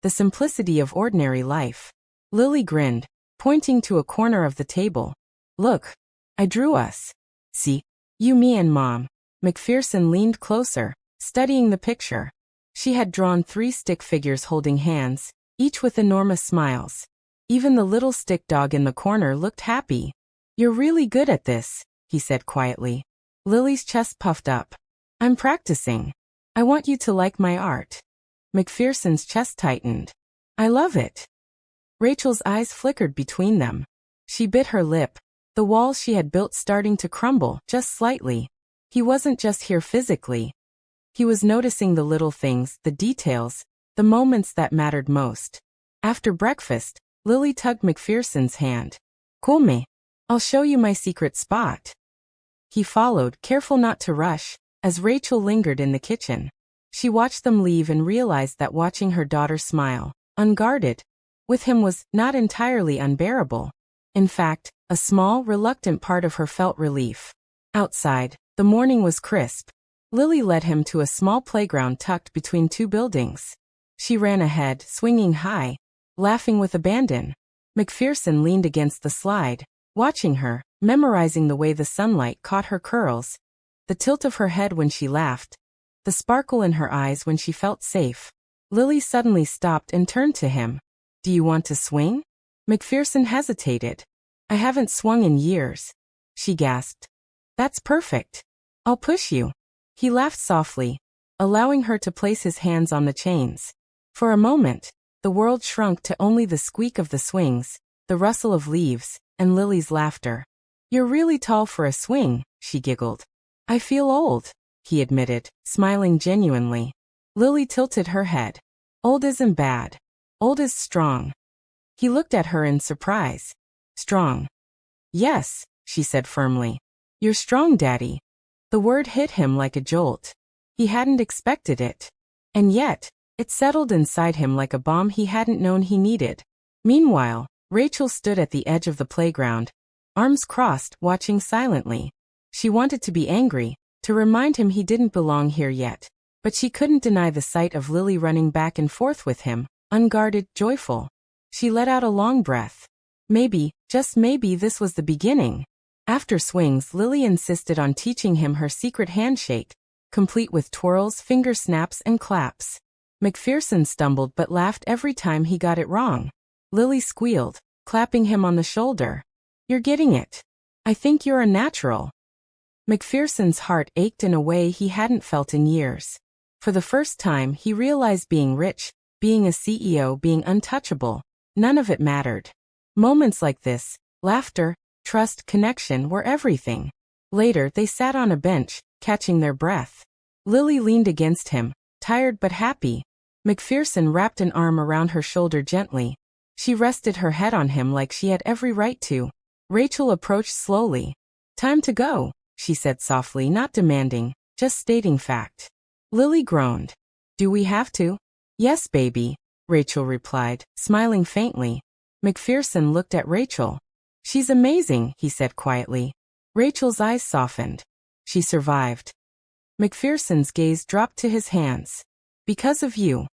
Speaker 1: The simplicity of ordinary life. Lily grinned, pointing to a corner of the table. Look, I drew us. See? You, me, and Mom. McPherson leaned closer, studying the picture. She had drawn 3 stick figures holding hands, each with enormous smiles. Even the little stick dog in the corner looked happy. You're really good at this, he said quietly. Lily's chest puffed up. I'm practicing. I want you to like my art. McPherson's chest tightened. I love it. Rachel's eyes flickered between them. She bit her lip, the walls she had built starting to crumble just slightly. He wasn't just here physically. He was noticing the little things, the details, the moments that mattered most. After breakfast, Lily tugged McPherson's hand. Come, I'll show you my secret spot. He followed, careful not to rush, as Rachel lingered in the kitchen. She watched them leave and realized that watching her daughter smile, unguarded, with him was not entirely unbearable. In fact, a small, reluctant part of her felt relief. Outside, the morning was crisp. Lily led him to a small playground tucked between two buildings. She ran ahead, swinging high, laughing with abandon. McPherson leaned against the slide, watching her, memorizing the way the sunlight caught her curls, the tilt of her head when she laughed, the sparkle in her eyes when she felt safe. Lily suddenly stopped and turned to him. "Do you want to swing?" McPherson hesitated. "I haven't swung in years," she gasped. "That's perfect. I'll push you." He laughed softly, allowing her to place his hands on the chains. For a moment, the world shrunk to only the squeak of the swings, the rustle of leaves, and Lily's laughter. "You're really tall for a swing," she giggled. "I feel old," he admitted, smiling genuinely. Lily tilted her head. "Old isn't bad. Old is strong." He looked at her in surprise. "Strong?" "Yes," she said firmly. "You're strong, Daddy." The word hit him like a jolt. He hadn't expected it. And yet, it settled inside him like a bomb he hadn't known he needed. Meanwhile, Rachel stood at the edge of the playground, arms crossed, watching silently. She wanted to be angry, to remind him he didn't belong here yet. But she couldn't deny the sight of Lily running back and forth with him, unguarded, joyful. She let out a long breath. Maybe, just maybe this was the beginning. After swings, Lily insisted on teaching him her secret handshake, complete with twirls, finger snaps, and claps. McPherson stumbled but laughed every time he got it wrong. Lily squealed, clapping him on the shoulder. "You're getting it. I think you're a natural." McPherson's heart ached in a way he hadn't felt in years. For the first time, he realized being rich, being a CEO, being untouchable, none of it mattered. Moments like this, laughter, trust, connection, were everything. Later, they sat on a bench, catching their breath. Lily leaned against him, tired but happy. McPherson wrapped an arm around her shoulder gently. She rested her head on him like she had every right to. Rachel approached slowly. "Time to go," she said softly, not demanding, just stating fact. Lily groaned. "Do we have to?" "Yes, baby," Rachel replied, smiling faintly. McPherson looked at Rachel. "She's amazing," he said quietly. Rachel's eyes softened. "She survived." McPherson's gaze dropped to his hands. "Because of you."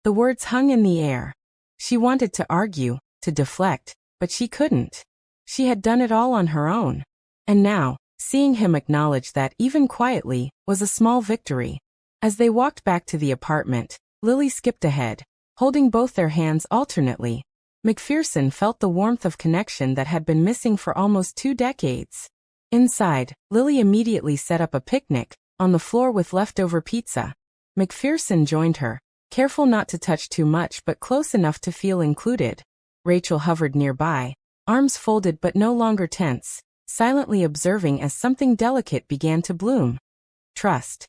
Speaker 1: The words hung in the air. She wanted to argue, to deflect, but she couldn't. She had done it all on her own. And now, seeing him acknowledge that even quietly, was a small victory. As they walked back to the apartment, Lily skipped ahead, holding both their hands alternately. McPherson felt the warmth of connection that had been missing for almost 2 decades. Inside, Lily immediately set up a picnic, on the floor with leftover pizza. McPherson joined her, careful not to touch too much but close enough to feel included. Rachel hovered nearby, arms folded but no longer tense, silently observing as something delicate began to bloom. Trust.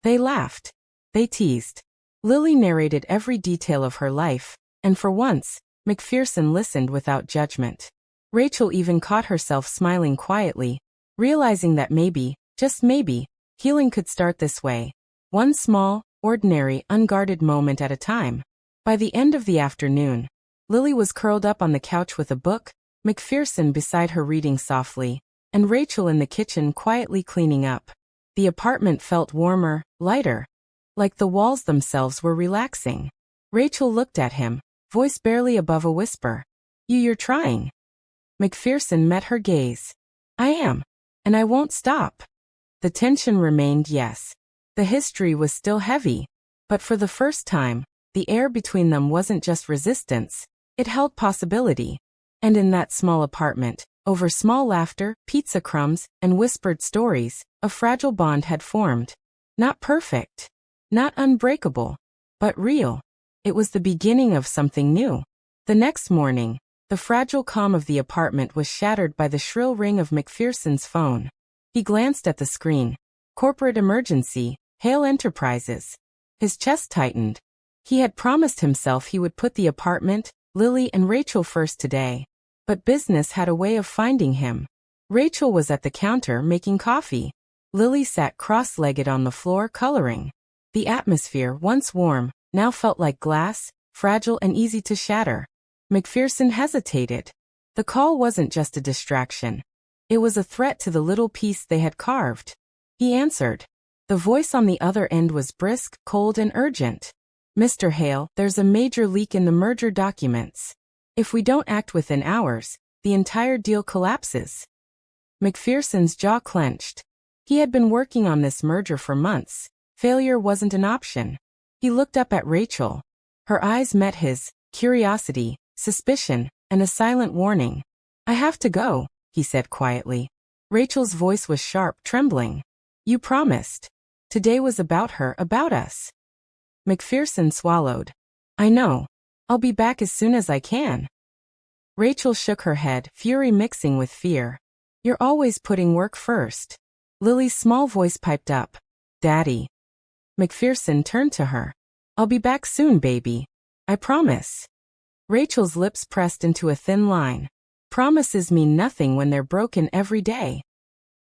Speaker 1: They laughed. They teased. Lily narrated every detail of her life, and for once, McPherson listened without judgment. Rachel even caught herself smiling quietly, realizing that maybe, just maybe, healing could start this way. One small, ordinary, unguarded moment at a time. By the end of the afternoon, Lily was curled up on the couch with a book, McPherson beside her reading softly, and Rachel in the kitchen quietly cleaning up. The apartment felt warmer, lighter, like the walls themselves were relaxing. Rachel looked at him, voice barely above a whisper. You're trying." McPherson met her gaze. "I am. And I won't stop." The tension remained, yes. The history was still heavy. But for the first time, the air between them wasn't just resistance. It held possibility. And in that small apartment, over small laughter, pizza crumbs, and whispered stories, a fragile bond had formed. Not perfect. Not unbreakable. But real. It was the beginning of something new. The next morning, the fragile calm of the apartment was shattered by the shrill ring of McPherson's phone. He glanced at the screen. Corporate emergency, Hale Enterprises. His chest tightened. He had promised himself he would put the apartment, Lily and Rachel first today. But business had a way of finding him. Rachel was at the counter making coffee. Lily sat cross-legged on the floor coloring. The atmosphere, once warm, now felt like glass, fragile and easy to shatter. McPherson hesitated. The call wasn't just a distraction. It was a threat to the little piece they had carved. He answered. The voice on the other end was brisk, cold, and urgent. Mr. Hale, there's a major leak in the merger documents. If we don't act within hours, the entire deal collapses. McPherson's jaw clenched. He had been working on this merger for months. Failure wasn't an option. He looked up at Rachel. Her eyes met his, curiosity, suspicion, and a silent warning. I have to go, he said quietly. Rachel's voice was sharp, trembling. You promised. Today was about her, about us. McPherson swallowed. I know. I'll be back as soon as I can. Rachel shook her head, fury mixing with fear. You're always putting work first. Lily's small voice piped up. Daddy. McPherson turned to her. I'll be back soon, baby. I promise. Rachel's lips pressed into a thin line. Promises mean nothing when they're broken every day.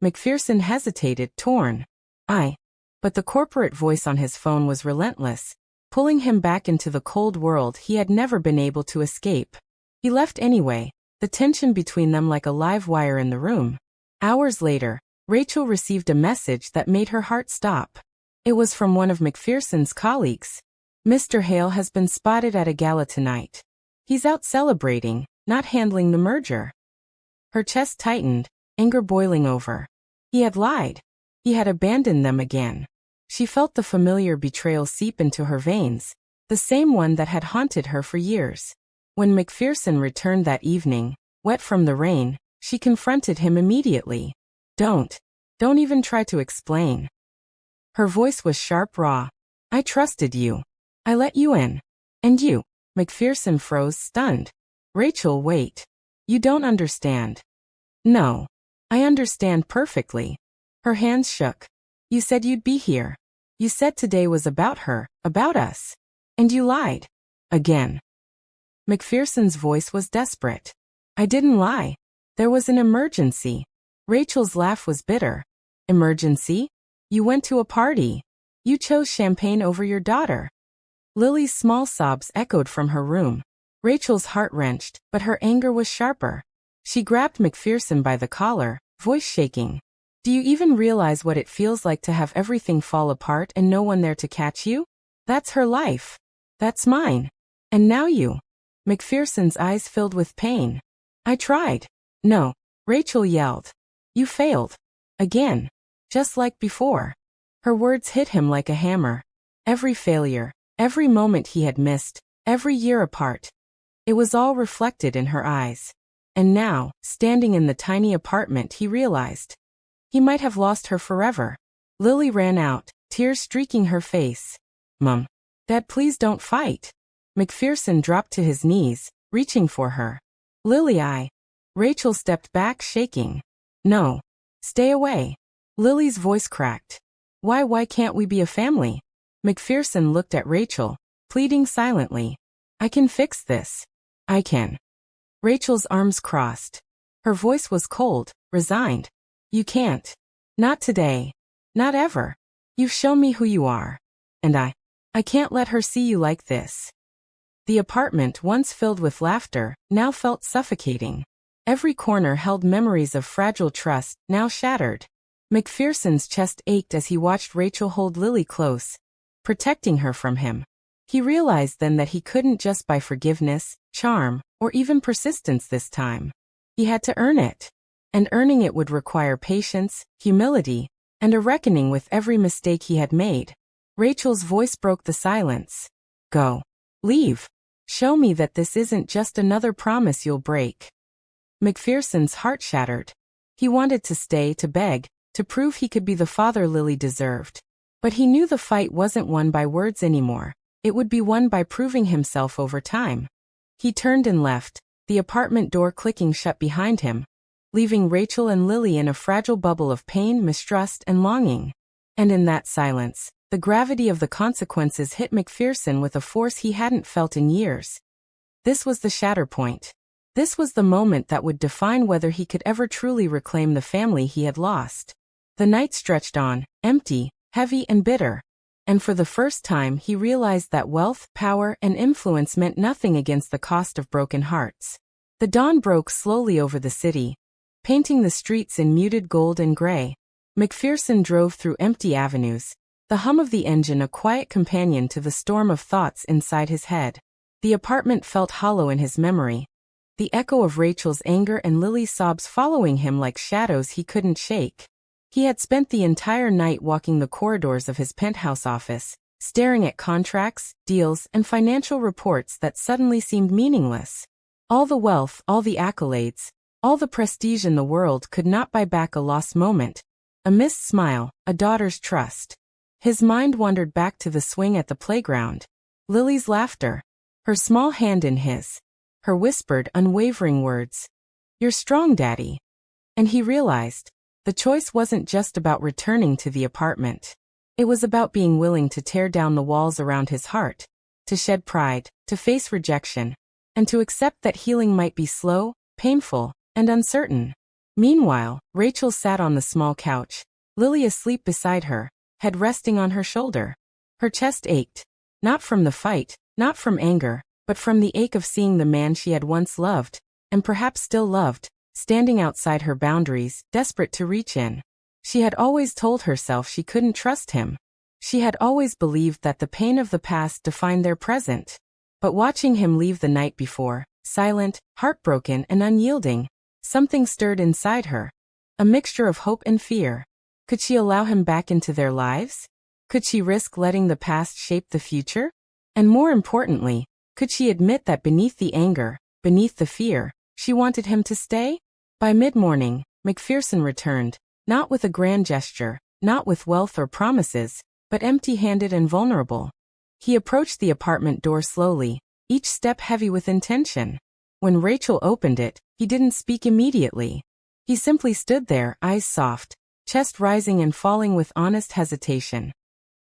Speaker 1: McPherson hesitated, torn. But the corporate voice on his phone was relentless, pulling him back into the cold world he had never been able to escape. He left anyway, the tension between them like a live wire in the room. Hours later, Rachel received a message that made her heart stop. It was from one of McPherson's colleagues. Mr. Hale has been spotted at a gala tonight. He's out celebrating, not handling the merger. Her chest tightened, anger boiling over. He had lied. He had abandoned them again. She felt the familiar betrayal seep into her veins, the same one that had haunted her for years. When McPherson returned that evening, wet from the rain, she confronted him immediately. Don't even try to explain. Her voice was sharp, raw. I trusted you. I let you in. And you. McPherson froze, stunned. Rachel, wait. You don't understand. No. I understand perfectly. Her hands shook. You said you'd be here. You said today was about her, about us. And you lied. Again. McPherson's voice was desperate. I didn't lie. There was an emergency. Rachel's laugh was bitter. Emergency? You went to a party. You chose champagne over your daughter. Lily's small sobs echoed from her room. Rachel's heart wrenched, but her anger was sharper. She grabbed McPherson by the collar, voice shaking. Do you even realize what it feels like to have everything fall apart and no one there to catch you? That's her life. That's mine. And now you. McPherson's eyes filled with pain. I tried. No. Rachel yelled. You failed. Again. Just like before. Her words hit him like a hammer. Every failure, every moment he had missed, every year apart. It was all reflected in her eyes. And now, standing in the tiny apartment, he realized. He might have lost her forever. Lily ran out, tears streaking her face. Mom. Dad, please don't fight. McPherson dropped to his knees, reaching for her. Lily, Rachel stepped back, shaking. No. Stay away. Lily's voice cracked. Why can't we be a family? McPherson looked at Rachel, pleading silently. I can fix this. I can. Rachel's arms crossed. Her voice was cold, resigned. You can't. Not today. Not ever. You've shown me who you are. And I can't let her see you like this. The apartment, once filled with laughter, now felt suffocating. Every corner held memories of fragile trust, now shattered. McPherson's chest ached as he watched Rachel hold Lily close, protecting her from him. He realized then that he couldn't just buy forgiveness, charm, or even persistence this time. He had to earn it. And earning it would require patience, humility, and a reckoning with every mistake he had made. Rachel's voice broke the silence. Go. Leave. Show me that this isn't just another promise you'll break. McPherson's heart shattered. He wanted to stay, to beg, to prove he could be the father Lily deserved. But he knew the fight wasn't won by words anymore. It would be won by proving himself over time. He turned and left, the apartment door clicking shut behind him, leaving Rachel and Lily in a fragile bubble of pain, mistrust, and longing. And in that silence, the gravity of the consequences hit McPherson with a force he hadn't felt in years. This was the shatter point. This was the moment that would define whether he could ever truly reclaim the family he had lost. The night stretched on, empty, heavy, and bitter. And for the first time he realized that wealth, power, and influence meant nothing against the cost of broken hearts. The dawn broke slowly over the city, painting the streets in muted gold and gray. McPherson drove through empty avenues, the hum of the engine a quiet companion to the storm of thoughts inside his head. The apartment felt hollow in his memory, the echo of Rachel's anger and Lily's sobs following him like shadows he couldn't shake. He had spent the entire night walking the corridors of his penthouse office, staring at contracts, deals, and financial reports that suddenly seemed meaningless. All the wealth, all the accolades, all the prestige in the world could not buy back a lost moment, a missed smile, a daughter's trust. His mind wandered back to the swing at the playground, Lily's laughter, her small hand in his, her whispered, unwavering words, "You're strong, Daddy." And he realized, the choice wasn't just about returning to the apartment. It was about being willing to tear down the walls around his heart, to shed pride, to face rejection, and to accept that healing might be slow, painful, and uncertain. Meanwhile, Rachel sat on the small couch, Lily asleep beside her, head resting on her shoulder. Her chest ached, not from the fight, not from anger, but from the ache of seeing the man she had once loved, and perhaps still loved, standing outside her boundaries, desperate to reach in. She had always told herself she couldn't trust him. She had always believed that the pain of the past defined their present. But watching him leave the night before, silent, heartbroken, and unyielding, something stirred inside her. A mixture of hope and fear. Could she allow him back into their lives? Could she risk letting the past shape the future? And more importantly, could she admit that beneath the anger, beneath the fear, she wanted him to stay? By mid-morning, McPherson returned, not with a grand gesture, not with wealth or promises, but empty-handed and vulnerable. He approached the apartment door slowly, each step heavy with intention. When Rachel opened it, he didn't speak immediately. He simply stood there, eyes soft, chest rising and falling with honest hesitation.